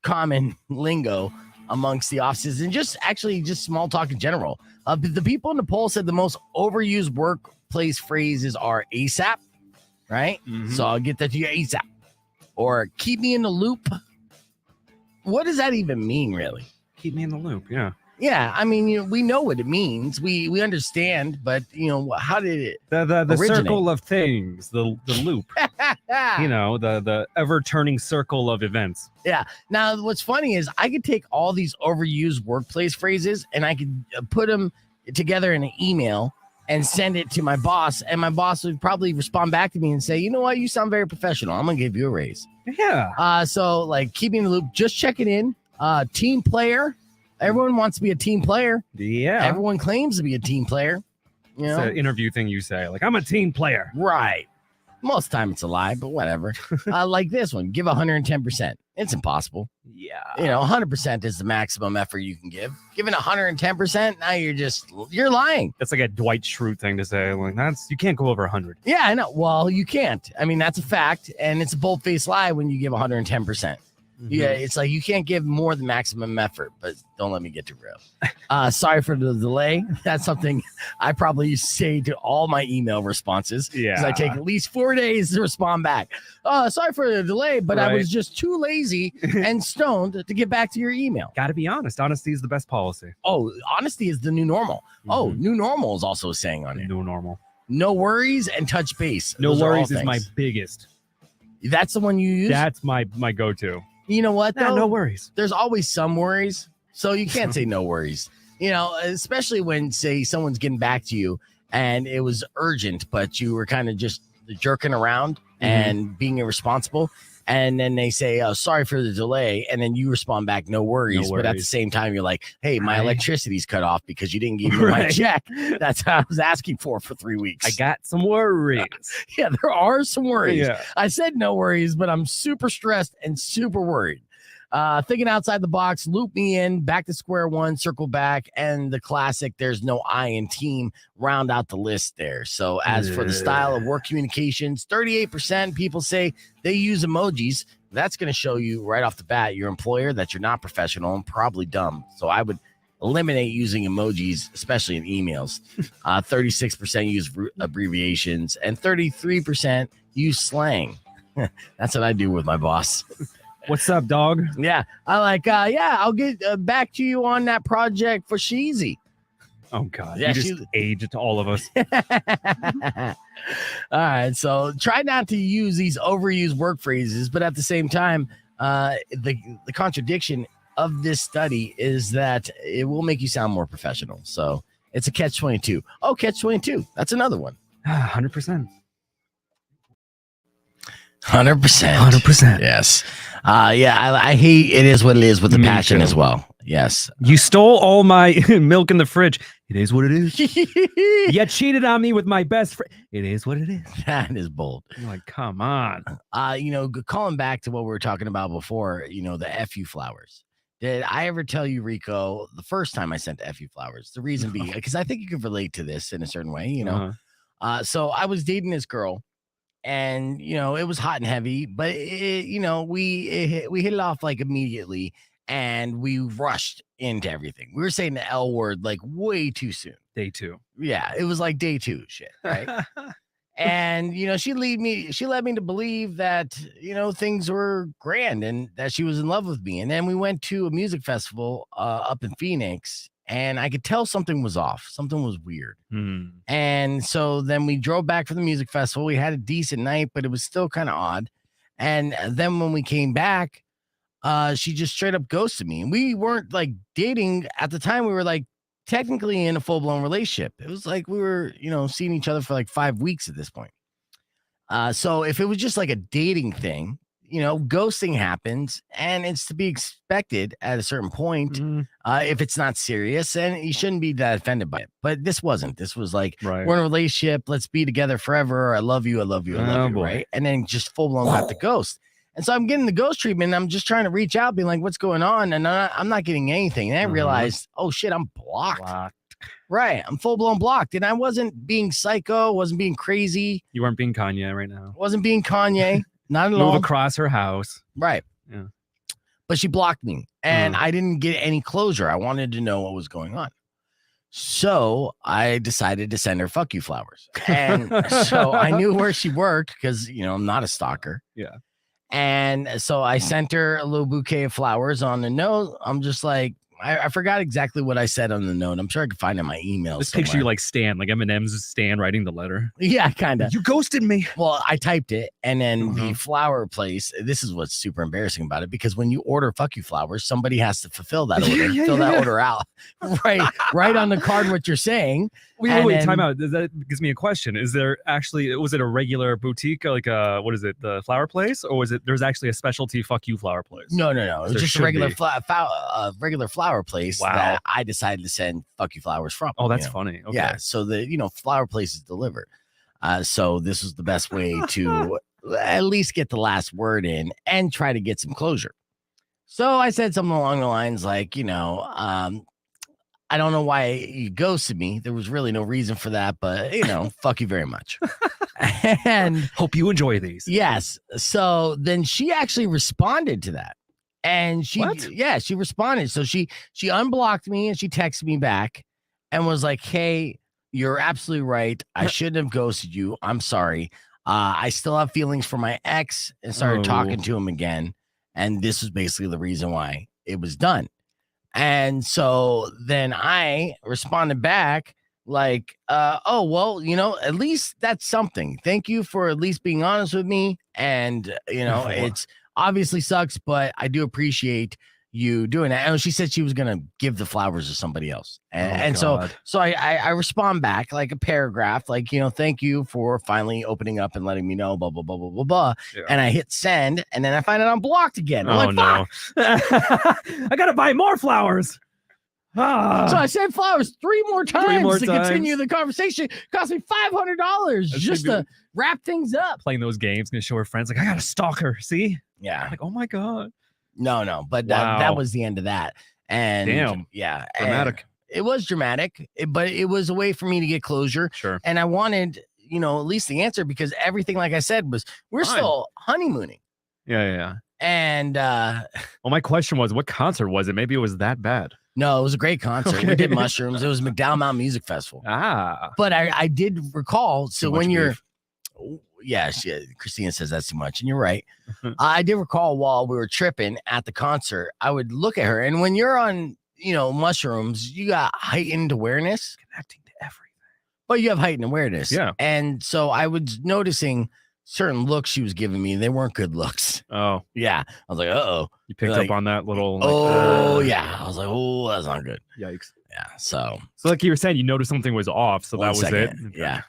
common lingo amongst the offices and just small talk in general. The people in the poll said the most overused workplace phrases are ASAP, right? So I'll get that to you ASAP. Or keep me in the loop. What does that even mean, really? Keep me in the loop. Yeah. Yeah, I mean, you know, we know what it means. We understand, but you know, how did it? The originate? circle of things, the loop. You know, the ever turning circle of events. Yeah. Now, what's funny is I could take all these overused workplace phrases and I could put them together in an email and send it to my boss, and my boss would probably respond back to me and say, "You know what? You sound very professional. I'm gonna give you a raise." Yeah. So like keeping the loop, just checking in. Team player. Everyone wants to be a team player. Yeah. Everyone claims to be a team player. You know? It's an interview thing you say, like, I'm a team player. Right. Most of the time it's a lie, but whatever. Like this one, give 110%. It's impossible. Yeah. You know, 100% is the maximum effort you can give. Giving 110%, now you're lying. That's like a Dwight Schrute thing to say. Like, you can't go over 100. Yeah, I know. Well, you can't. I mean, that's a fact. And it's a bold-faced lie when you give 110%. Yeah, it's like you can't give more than maximum effort, but don't let me get too real. Sorry for the delay. That's something I probably say to all my email responses. Yeah. Because I take at least 4 days to respond back. Sorry for the delay, but I was just too lazy and stoned to get back to your email. Got to be honest. Honesty is the best policy. Oh, honesty is the new normal. Oh, new normal is also a saying on it. New normal. No worries and touch base. No Those are all worries is my things. biggest. That's the one you use? That's my go-to. You know what, though? No worries. There's always some worries, so you can't say no worries. You know, especially when, say, someone's getting back to you and it was urgent, but you were kind of just jerking around and being irresponsible. And then they say, oh, sorry for the delay. And then you respond back, no worries. But at the same time, you're like, hey, my electricity's cut off because you didn't give me my check. That's what I was asking for 3 weeks. I got some worries. Yeah, there are some worries. Yeah. I said no worries, but I'm super stressed and super worried. Thinking outside the box, loop me in, back to square one, circle back, and the classic, there's no I in team, round out the list there. So as for the style of work communications, 38% people say they use emojis. That's going to show you right off the bat, your employer, that you're not professional and probably dumb. So I would eliminate using emojis, especially in emails. 36% use abbreviations, and 33% use slang. That's what I do with my boss. What's up, dog? Yeah, I like. I'll get back to you on that project for Sheezy. Oh God, Yeah, you just aged all of us. All right, so try not to use these overused work phrases, but at the same time, the contradiction of this study is that it will make you sound more professional. So it's a catch-22. Oh, catch-22. That's another one. 100%. 100%. Yes. I hate it is what it is with the Me passion too. as well. Yes. You stole all my milk in the fridge. It is what it is. You cheated on me with my best friend. It is what it is. That is bold. I'm like, come on. Calling back to what we were talking about before, the FU flowers. Did I ever tell you, Rico, the first time I sent FU flowers? The reason being, because I think you could relate to this in a certain way, So I was dating this girl, and it was hot and heavy, but we hit it off like immediately, and we rushed into everything. We were saying the L word like way too soon. Day 2. Yeah, it was like day 2 shit, right? And she led me to believe that things were grand and that she was in love with me. And then we went to a music festival up in Phoenix, and I could tell something was off. Something was weird. And so then we drove back from the music festival. We had a decent night, but it was still kind of odd. And then when we came back, she just straight up ghosted me. And we weren't like dating at the time. We were like technically in a full-blown relationship. It was like we were, seeing each other for like 5 weeks at this point. So if it was just like a dating thing, ghosting happens, and it's to be expected at a certain point. If it's not serious, and you shouldn't be that offended by it. But this wasn't. This was like, right. We're in a relationship. Let's be together forever. I love you. I love you. I love you. Boy. Right. And then just full blown got the ghost. And so I'm getting the ghost treatment. And I'm just trying to reach out, being like, what's going on? And I'm not getting anything. And I realized, oh shit, I'm blocked. Right. I'm full blown blocked. And I wasn't being psycho, wasn't being crazy. You weren't being Kanye right now. Wasn't being Kanye. Not at all. Move across her house. Right. Yeah. But she blocked me, and I didn't get any closure. I wanted to know what was going on. So I decided to send her fuck you flowers. And so I knew where she worked because, I'm not a stalker. Yeah. And so I sent her a little bouquet of flowers on the note. I'm just like, I forgot exactly what I said on the note. I'm sure I can find it in my emails. This picture you like Stan, like Eminem's Stan writing the letter. Yeah, kind of. You ghosted me. Well, I typed it, and then the flower place, this is what's super embarrassing about it, because when you order fuck you flowers, somebody has to fulfill that order, fill that order out. Right on the card what you're saying. Wait, time out. That gives me a question. Is there actually, was it a regular boutique, like what is it, the flower place, or was it, there's actually a specialty fuck you flower place? No. It was just a regular regular flower place that I decided to send fuck you flowers from. Oh, that's funny. Okay. Yeah, so the flower places deliver. So this was the best way to at least get the last word in and try to get some closure. So I said something along the lines like, I don't know why you ghosted me. There was really no reason for that, but fuck you very much. And hope you enjoy these. Yes. So then she actually responded to that. And she responded. So she unblocked me, and she texted me back and was like, hey, you're absolutely right. I shouldn't have ghosted you. I'm sorry. I still have feelings for my ex, and started talking to him again. And this was basically the reason why it was done. And so then I responded back like, oh, well, at least that's something. Thank you for at least being honest with me. And, it's obviously sucks, but I do appreciate you doing that. And she said she was going to give the flowers to somebody else. And so I respond back like a paragraph, like, thank you for finally opening up and letting me know, blah, blah, blah, blah, blah, blah. Yeah. And I hit send, and then I find out I'm blocked again. I'm like, I got to buy more flowers. So I sent flowers three more times to continue the conversation. It cost me $500 just to wrap things up. Playing those games, gonna show her friends like, I got a stalker. See? Yeah. I'm like, oh my God. No. But Wow. that was the end of that. And Damn. yeah, Dramatic. It was dramatic, but it was a way for me to get closure. Sure. And I wanted, at least the answer, because everything, like I said, was we're Fine. still honeymooning. Yeah. And well, my question was, what concert was it? Maybe it was that bad. no, it was a great concert. Okay. We did mushrooms. It was McDowell Mountain Music Festival. But I did recall. So Too much when you're, beef. yeah, Christina says that's too much, and you're right. I did recall while we were tripping at the concert, I would look at her, and when you're on, mushrooms, you got heightened awareness, connecting to everything, but you have heightened awareness. Yeah. And so I was noticing certain looks she was giving me. They weren't good looks. Oh, yeah. I was like, uh-oh. You picked up on that little. Yeah. I was like, oh, that's not good. Yikes. Yeah. So like you were saying, you noticed something was off. So that was it. Okay. Yeah.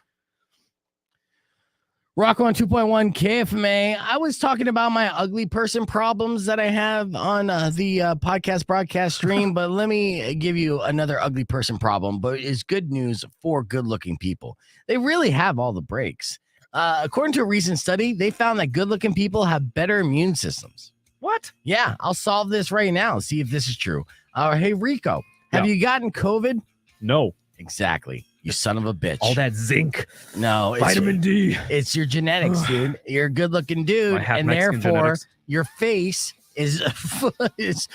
Rock on 2.1 KFMA. I was talking about my ugly person problems that I have on the podcast broadcast stream, but let me give you another ugly person problem, but it's good news for good-looking people. They really have all the breaks. According to a recent study, they found that good-looking people have better immune systems. What? Yeah, I'll solve this right now. See if this is true. Hey, Rico, have you gotten COVID? No. Exactly. You son of a bitch. All that zinc. No. Vitamin D. It's your genetics, dude. You're a good-looking dude, and Mexican therefore genetics. your face is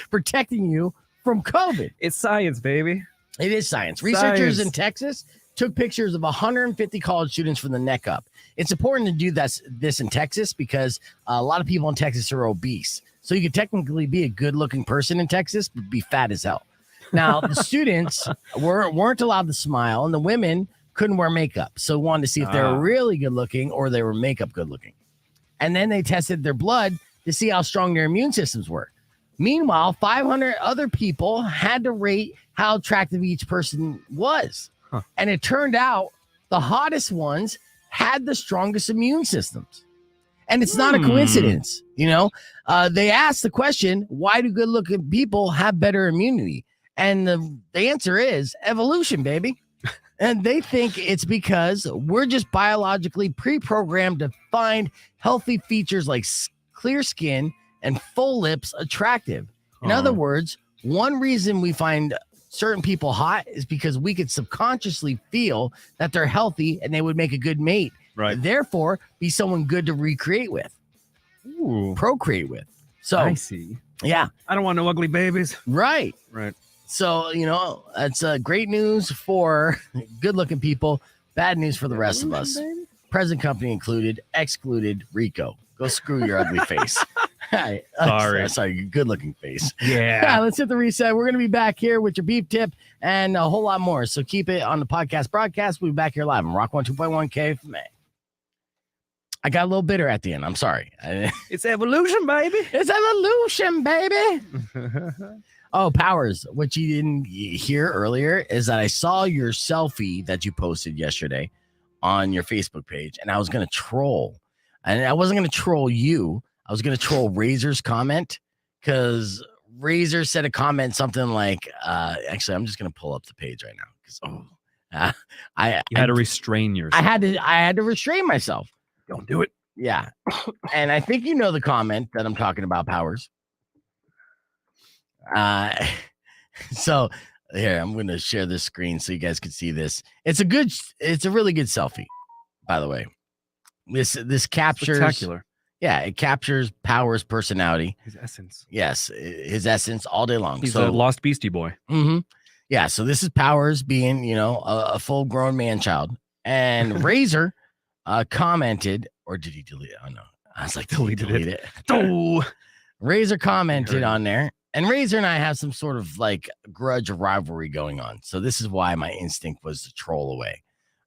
protecting you from COVID. It's science, baby. It is science. Researchers Science. in Texas took pictures of 150 college students from the neck up. It's important to do this in Texas because a lot of people in Texas are obese. So you could technically be a good-looking person in Texas, but be fat as hell. Now, the students weren't allowed to smile, and the women couldn't wear makeup. So wanted to see if they were really good-looking or they were makeup good-looking. And then they tested their blood to see how strong their immune systems were. Meanwhile, 500 other people had to rate how attractive each person was. Huh. And it turned out the hottest ones had the strongest immune systems. And it's not a coincidence, They asked the question, why do good-looking people have better immunity? And the answer is evolution, baby. And they think it's because we're just biologically pre-programmed to find healthy features like clear skin and full lips attractive. In other words, one reason we find certain people hot is because we could subconsciously feel that they're healthy and they would make a good mate. Right. Therefore, be someone good to recreate with. Ooh. Procreate with. So I see. Yeah. I don't want no ugly babies. Right. Right. So, it's great news for good-looking people, bad news for the rest of us. Present company included, excluded Rico. Go screw your ugly face. Hi. Sorry, your good-looking face. Yeah. Let's hit the reset. We're going to be back here with your beef tip and a whole lot more. So keep it on the podcast broadcast. We'll be back here live on Rock 102.1 KFMA. I got a little bitter at the end. I'm sorry. It's evolution, baby. It's evolution, baby. Oh, Powers, what you didn't hear earlier is that I saw your selfie that you posted yesterday on your Facebook page, and I was going to troll. And I wasn't going to troll you. I was going to troll Razor's comment because Razor said a comment something like, actually, I'm just going to pull up the page right now. Because I had to restrain yourself. I had to restrain myself. Don't do it. Yeah. And I think you know the comment that I'm talking about, Powers. So here, I'm going to share this screen so you guys can see this. It's a really good selfie, by the way. This captures spectacular. Yeah, it captures Powers' personality. His essence. Yes, his essence all day long. He's a lost beastie boy. Mm-hmm. Yeah, so this is Powers being, a full-grown man-child. And Razor commented, or did he delete it? Oh, no. I was like, delete it. Oh. Razor commented on there. And Razor and I have some sort of grudge or rivalry going on. So this is why my instinct was to troll away.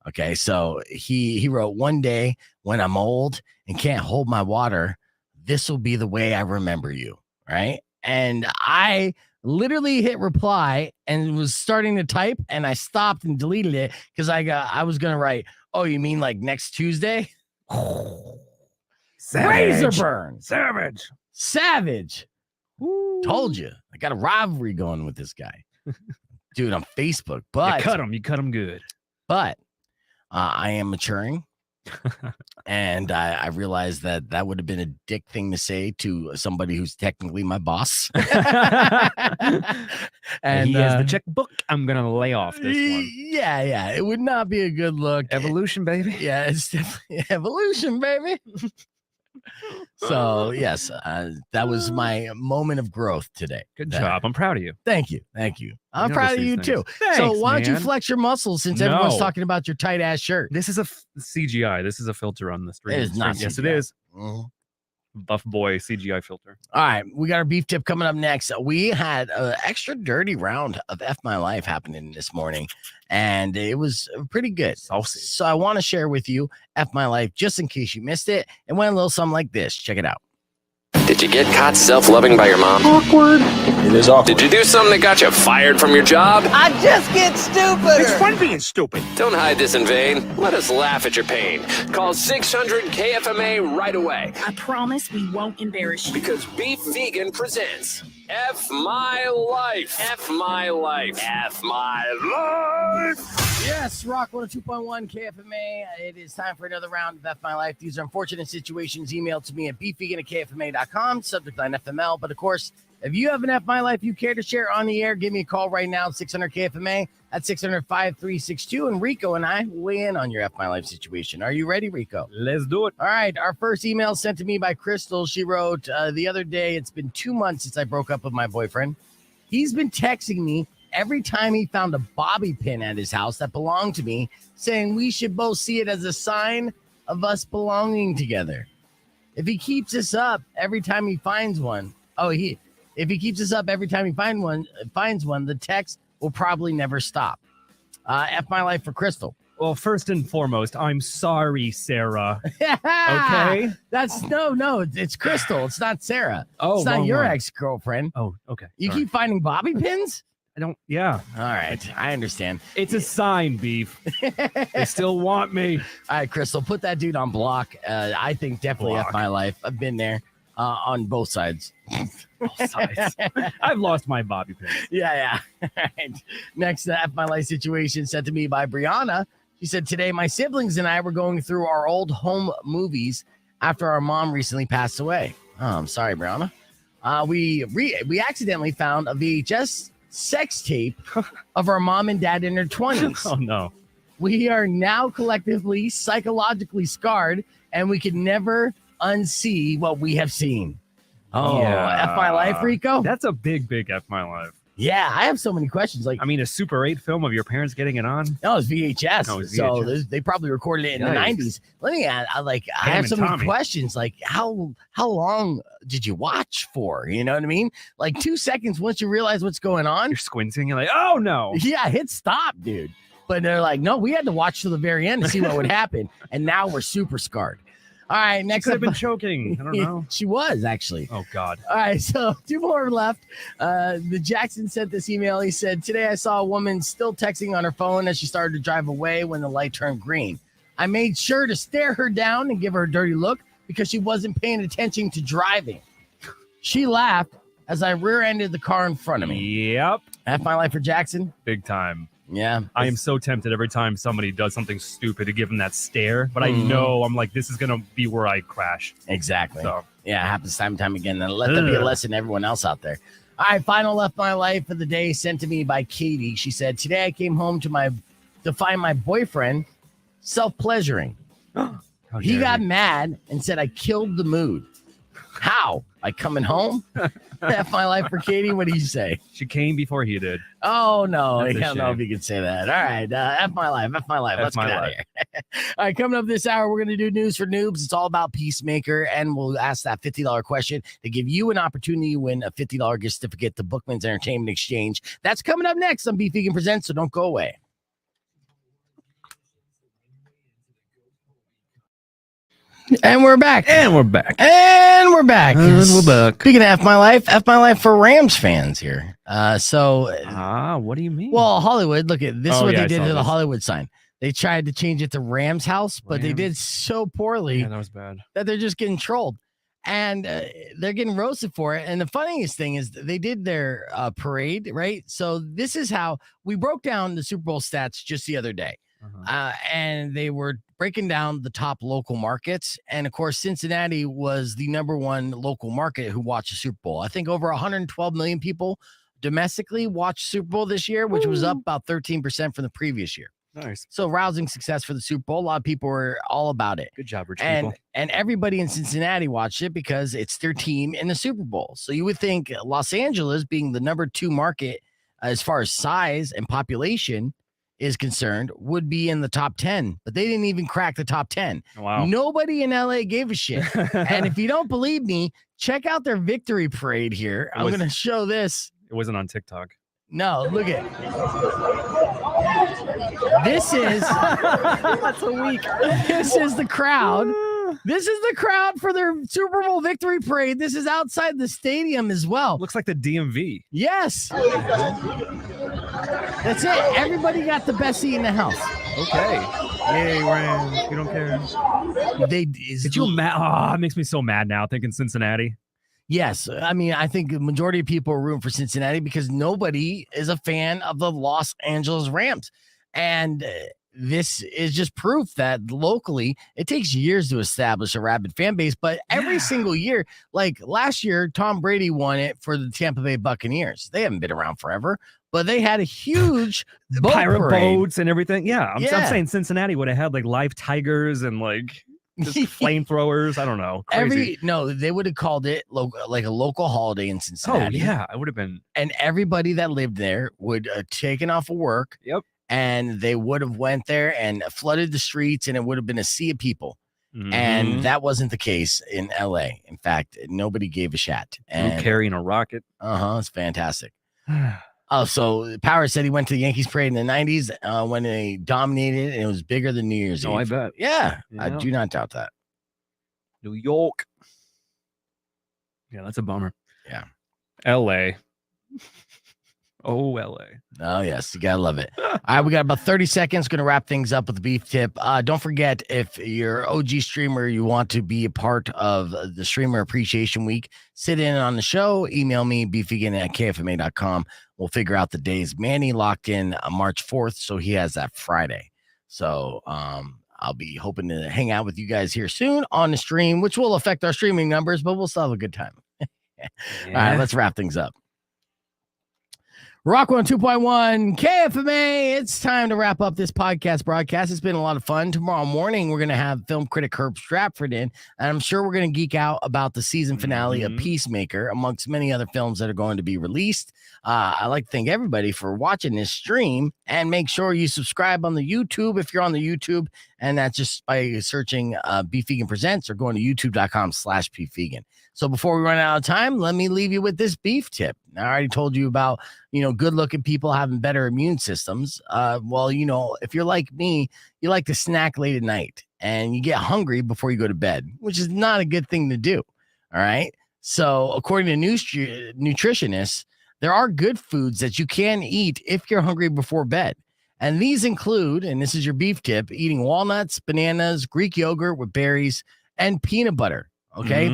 Okay, so he wrote, one day when I'm old and can't hold my water, this will be the way I remember you, right? And I literally hit reply and was starting to type, and I stopped and deleted it because I was gonna write, oh, you mean like next Tuesday? Razor burn. Savage. Ooh. Told you. I got a rivalry going with this guy. Dude, on Facebook. But you cut him good. But I am maturing. And I realized that would have been a dick thing to say to somebody who's technically my boss. And he has the checkbook. I'm going to lay off this one. Yeah. It would not be a good look. Evolution, baby. Yeah, it's definitely evolution, baby. So, yes, that was my moment of growth today. Good job. I'm proud of you. Thank you. I'm proud of you, too. Thanks, so, why don't you man. flex your muscles since everyone's talking about your tight ass shirt? This is a CGI. This is a filter on the screen. It is not Yes, CGI. it is. Mhm. Buff boy CGI filter. All right, we got our beef tip coming up next. We had an extra dirty round of F My Life happening this morning, and it was pretty good. Saucy. So I want to share with you F My Life just in case you missed it. It went a little something like this. Check it out. Did you get caught self-loving by your mom? Awkward. It is awkward. Did you do something that got you fired from your job? I just get stupider. It's fun being stupid. Don't hide this in vain. Let us laugh at your pain. Call 600 KFMA right away. I promise we won't embarrass you. Because Beef Vegan presents F My Life. F My Life. F My Life. Yes, Rock 102.1 KFMA. It is time for another round of F My Life. These are unfortunate situations emailed to me at beefvegan@kfma.com, subject line FML. But of course, if you have an F My Life you care to share on the air, give me a call right now, 600 KFMA at 600-5362. And Rico and I will weigh in on your F My Life situation. Are you ready, Rico? Let's do it. All right. Our first email sent to me by Crystal. She wrote, the other day, it's been 2 months since I broke up with my boyfriend. He's been texting me every time he found a bobby pin at his house that belonged to me, saying we should both see it as a sign of us belonging together. If he keeps this up every time he finds one, if he keeps this up every time he finds one, the text will probably never stop. F My Life for Crystal. Well, first and foremost, I'm sorry, Sarah. Okay. That's no, it's Crystal. It's not Sarah. Oh, it's not wrong your one. ex-girlfriend. Oh, okay. You Sorry. keep finding bobby pins? I don't. Yeah. All right. I understand. It's a sign, Beef. They still want me. All right, Crystal, put that dude on block. I think definitely Block. F My Life. I've been there on both sides. Both sides. I've lost my bobby pin. Yeah. All right. Next, F My Life situation sent to me by Brianna. She said, today my siblings and I were going through our old home movies after our mom recently passed away. Oh, I'm sorry, Brianna. We accidentally found a VHS sex tape of our mom and dad in their 20s. Oh, no. We are now collectively psychologically scarred, and we can never unsee what we have seen. Oh, Yeah. F My Life, Rico? That's a big F my life. Yeah, I have so many questions. Like, I mean, a Super 8 film of your parents getting it on? no, it's VHS. Oh, it's So VHS. they probably recorded it in the Yikes. 90s. Let me add, I Pam have and so many Tommy. questions. Like, how long did you watch for? You know what I mean? Like 2 seconds once you realize what's going on. You're squinting. You're like, oh, no. Yeah, hit stop, dude. But they're like, no, we had to watch to the very end to see what would happen. And now we're super scarred. All right, next Could have up. been choking. I don't know. She was actually. Oh, God. All right, so 2 more left. The Jackson sent this email. He said, today I saw a woman still texting on her phone as she started to drive away when the light turned green. I made sure to stare her down and give her a dirty look because she wasn't paying attention to driving. She laughed as I rear-ended the car in front of me. Yep. F My Life for Jackson. Big time. Yeah. I am so tempted every time somebody does something stupid to give them that stare, but I know I'm like, this is going to be where I crash. Exactly. So, Yeah, it happens time and time again. And let that be a lesson to everyone else out there. All right, final F My Life of the day sent to me by Katie. She said, today I came home to find my boyfriend self-pleasuring. He got mad and said I killed the mood. How? By coming home? F My Life for Katie. What do you say? She came before he did. Oh, no. That's I a don't know if shame. you can say that. All right. F My Life. F My Life. F Let's my get out of life. here. All right. Coming up this hour, we're going to do News for Noobs. It's all about Peacemaker, and we'll ask that $50 question to give you an opportunity to win a $50 gift certificate to Bookman's Entertainment Exchange. That's coming up next on Beef Vegan Presents, so don't go away. And we're back. And we're back. And we're back. And we're back. Speaking of F My Life for Rams fans here. What do you mean? Well, Hollywood, look at this is Oh, what yeah, they I did saw to the this. Hollywood sign. They tried to change it to Rams House, but they Rams. did so poorly Yeah, that was bad. that they're just getting trolled. And they're getting roasted for it. And the funniest thing is they did their parade, right? So this is how we broke down the Super Bowl stats just the other day. and they were breaking down the top local markets. And of course, Cincinnati was the number one local market who watched the Super Bowl. I think over 112 million people domestically watched Super Bowl this year, which was up about 13% from the previous year. Nice. So rousing success for the Super Bowl. A lot of people were all about it. Good job, rich people. And everybody in Cincinnati watched it because it's their team in the Super Bowl. So you would think Los Angeles, being the number 2 market as far as size and population is concerned, would be in the top 10, but they didn't even crack the top 10. Wow. Nobody in LA gave a shit. And if you don't believe me, check out their victory parade here. I'm going to show this. It wasn't on TikTok. No, look at this is that's a week. This is the crowd. This is the crowd for their Super Bowl victory parade. This is outside the stadium as well. Looks like the DMV. Yes. That's it. Everybody got the best seat in the house. Okay. Yay, Rams. We don't care. Did you mad? Oh, it makes me so mad now thinking Cincinnati. Yes. I mean, I think the majority of people are rooting for Cincinnati because nobody is a fan of the Los Angeles Rams. And this is just proof that locally it takes years to establish a rabid fan base. But every single year, like last year, Tom Brady won it for the Tampa Bay Buccaneers. They haven't been around forever, but they had a huge pirate parade. boats and everything. Yeah, I'm saying Cincinnati would have had like live tigers and like just flamethrowers. I don't know. Crazy. They would have called it like a local holiday in Cincinnati. Oh yeah, it would have been. And everybody that lived there would have taken off of work. Yep. And they would have went there and flooded the streets, and it would have been a sea of people. Mm-hmm. And that wasn't the case in LA. In fact, nobody gave a shit. And carrying a rocket. It's fantastic. So Power said he went to the Yankees parade in the 90s when they dominated, and it was bigger than New Year's Eve. I bet. Yeah, I do not doubt that. New York. Yeah, that's a bummer. Yeah. LA. Oh, LA. Oh, yes. You got to love it. All right. We got about 30 seconds. Going to wrap things up with the beef tip. Don't forget, if you're OG streamer, you want to be a part of the Streamer Appreciation Week, sit in on the show, email me, beefvegan@kfma.com. We'll figure out the days. Manny locked in March 4th, so he has that Friday. So I'll be hoping to hang out with you guys here soon on the stream, which will affect our streaming numbers, but we'll still have a good time. All right, let's wrap things up. Rock 102.1 KFMA. It's time to wrap up this podcast broadcast. It's been a lot of fun. Tomorrow morning, we're going to have film critic Herb Stratford in, and I'm sure we're going to geek out about the season finale of Peacemaker, amongst many other films that are going to be released. I'd like to thank everybody for watching this stream, and make sure you subscribe on the YouTube if you're on the YouTube, and that's just by searching Beef Vegan Presents or going to youtube.com/beefvegan. So before we run out of time, let me leave you with this beef tip. I already told you about, good looking people having better immune systems. Well, if you're like me, you like to snack late at night and you get hungry before you go to bed, which is not a good thing to do. All right. So according to nutritionists, there are good foods that you can eat if you're hungry before bed. And these include, and this is your beef tip, eating walnuts, bananas, Greek yogurt with berries, and peanut butter. Okay.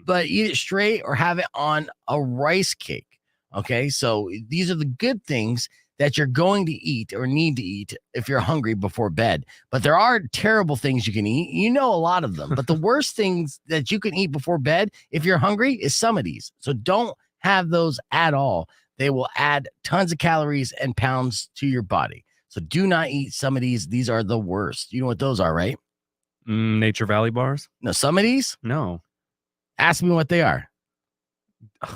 But eat it straight or have it on a rice cake. Okay. So these are the good things that you're going to eat or need to eat if you're hungry before bed. But there are terrible things you can eat. A lot of them. But the worst things that you can eat before bed if you're hungry is some of these. So don't have those at all. They will add tons of calories and pounds to your body. So do not eat some of these. These are the worst. You know what those are, right? Nature Valley bars? No, some of these? No. Ask me what they are.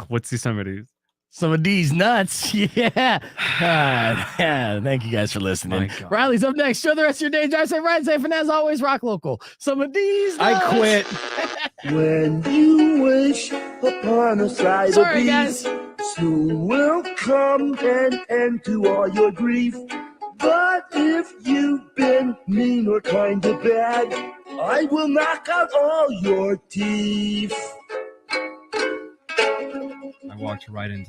What's some of these? Some of these nuts. Yeah. Yeah. Thank you guys for listening. Riley's up next. Show the rest of your day. Drive safe, ride safe, and as always, rock local. Some of these nuts. I quit. When you wish upon a side of beef, guys. Soon will come an end to all your grief. But if you've been mean or kind of bad, I will knock out all your teeth. I walked right into